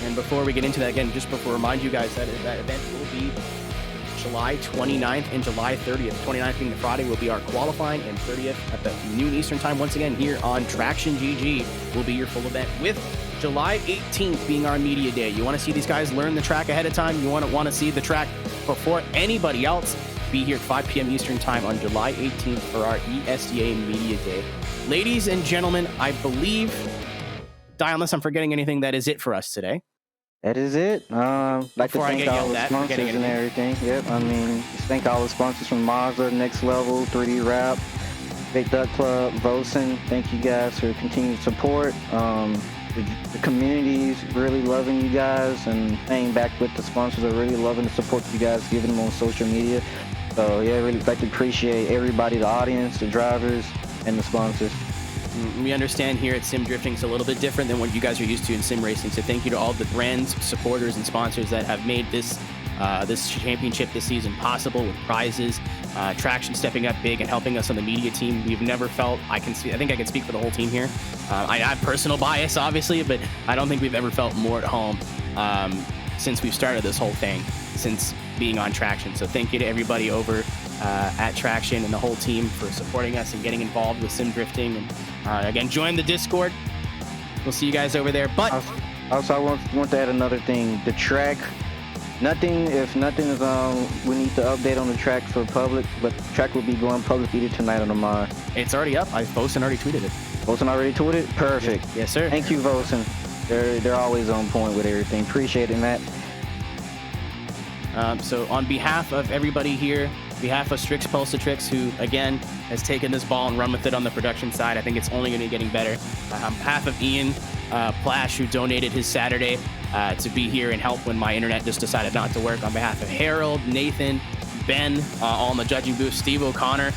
And before we get into that, again, just before remind you guys that that event will be July 29th and July 30th. 29th being the Friday will be our qualifying, and 30th at the noon Eastern time. Once again, here on TraxionGG will be your full event, with July 18th being our media day. You want to see these guys learn the track ahead of time. You want to see the track before anybody else. Be here at 5 p.m. Eastern time on July 18th for our ESDA media day. Ladies and gentlemen, I believe, unless I'm forgetting anything, that is it for us today. That is it. Like to Before I thank get all yelled the at for sponsors getting and everything. Yep. I mean, just thank all the sponsors from Moza, Next Level, 3D Rap, Big Duck Club, Vosan. Thank you guys for continued support. The community's really loving you guys, and paying back with the sponsors are really loving the support you guys giving them on social media. So yeah, really like to appreciate everybody, the audience, the drivers, and the sponsors. We understand here at Sim Drifting it's a little bit different than what you guys are used to in sim racing. So thank you to all the brands, supporters, and sponsors that have made this this championship this season possible, with prizes. Traxion stepping up big and helping us on the media team. We've never felt, I think I can speak for the whole team here. I have personal bias, obviously, but I don't think we've ever felt more at home since we've started this whole thing, since being on Traxion. So thank you to everybody over at Traxion and the whole team for supporting us and getting involved with sim drifting. And again, join the Discord. We'll see you guys over there. But also, I want to add another thing. The track, if nothing is we need to update on the track for public, but the track will be going public either tonight or tomorrow. it's already up. Vosan already tweeted it. Vosan already tweeted? Perfect. Yes, sir. Thank you, Vosan. They're always on point with everything. Appreciate it, Matt. So on behalf of everybody here, behalf of Strix Pulsatrix, who again has taken this ball and run with it on the production side, I think it's only going to be getting better. On behalf of Ian Plash, who donated his Saturday to be here and help when my internet just decided not to work. On behalf of Harold, Nathan, Ben, all in the judging booth, Steve Connor,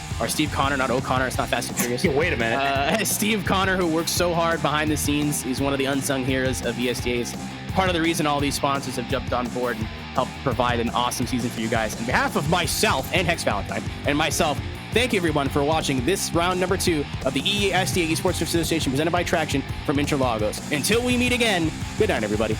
not O'Connor, it's not Fast and Furious. Wait a minute. Steve Connor, who works so hard behind the scenes. He's one of the unsung heroes of ESDA's. Part of the reason all these sponsors have jumped on board and helped provide an awesome season for you guys. On behalf of myself and Hex Valentine and myself, thank you everyone for watching this round number 2 of the ESDA Esports Drift Association presented by Traxion from Interlagos. Until we meet again, good night everybody.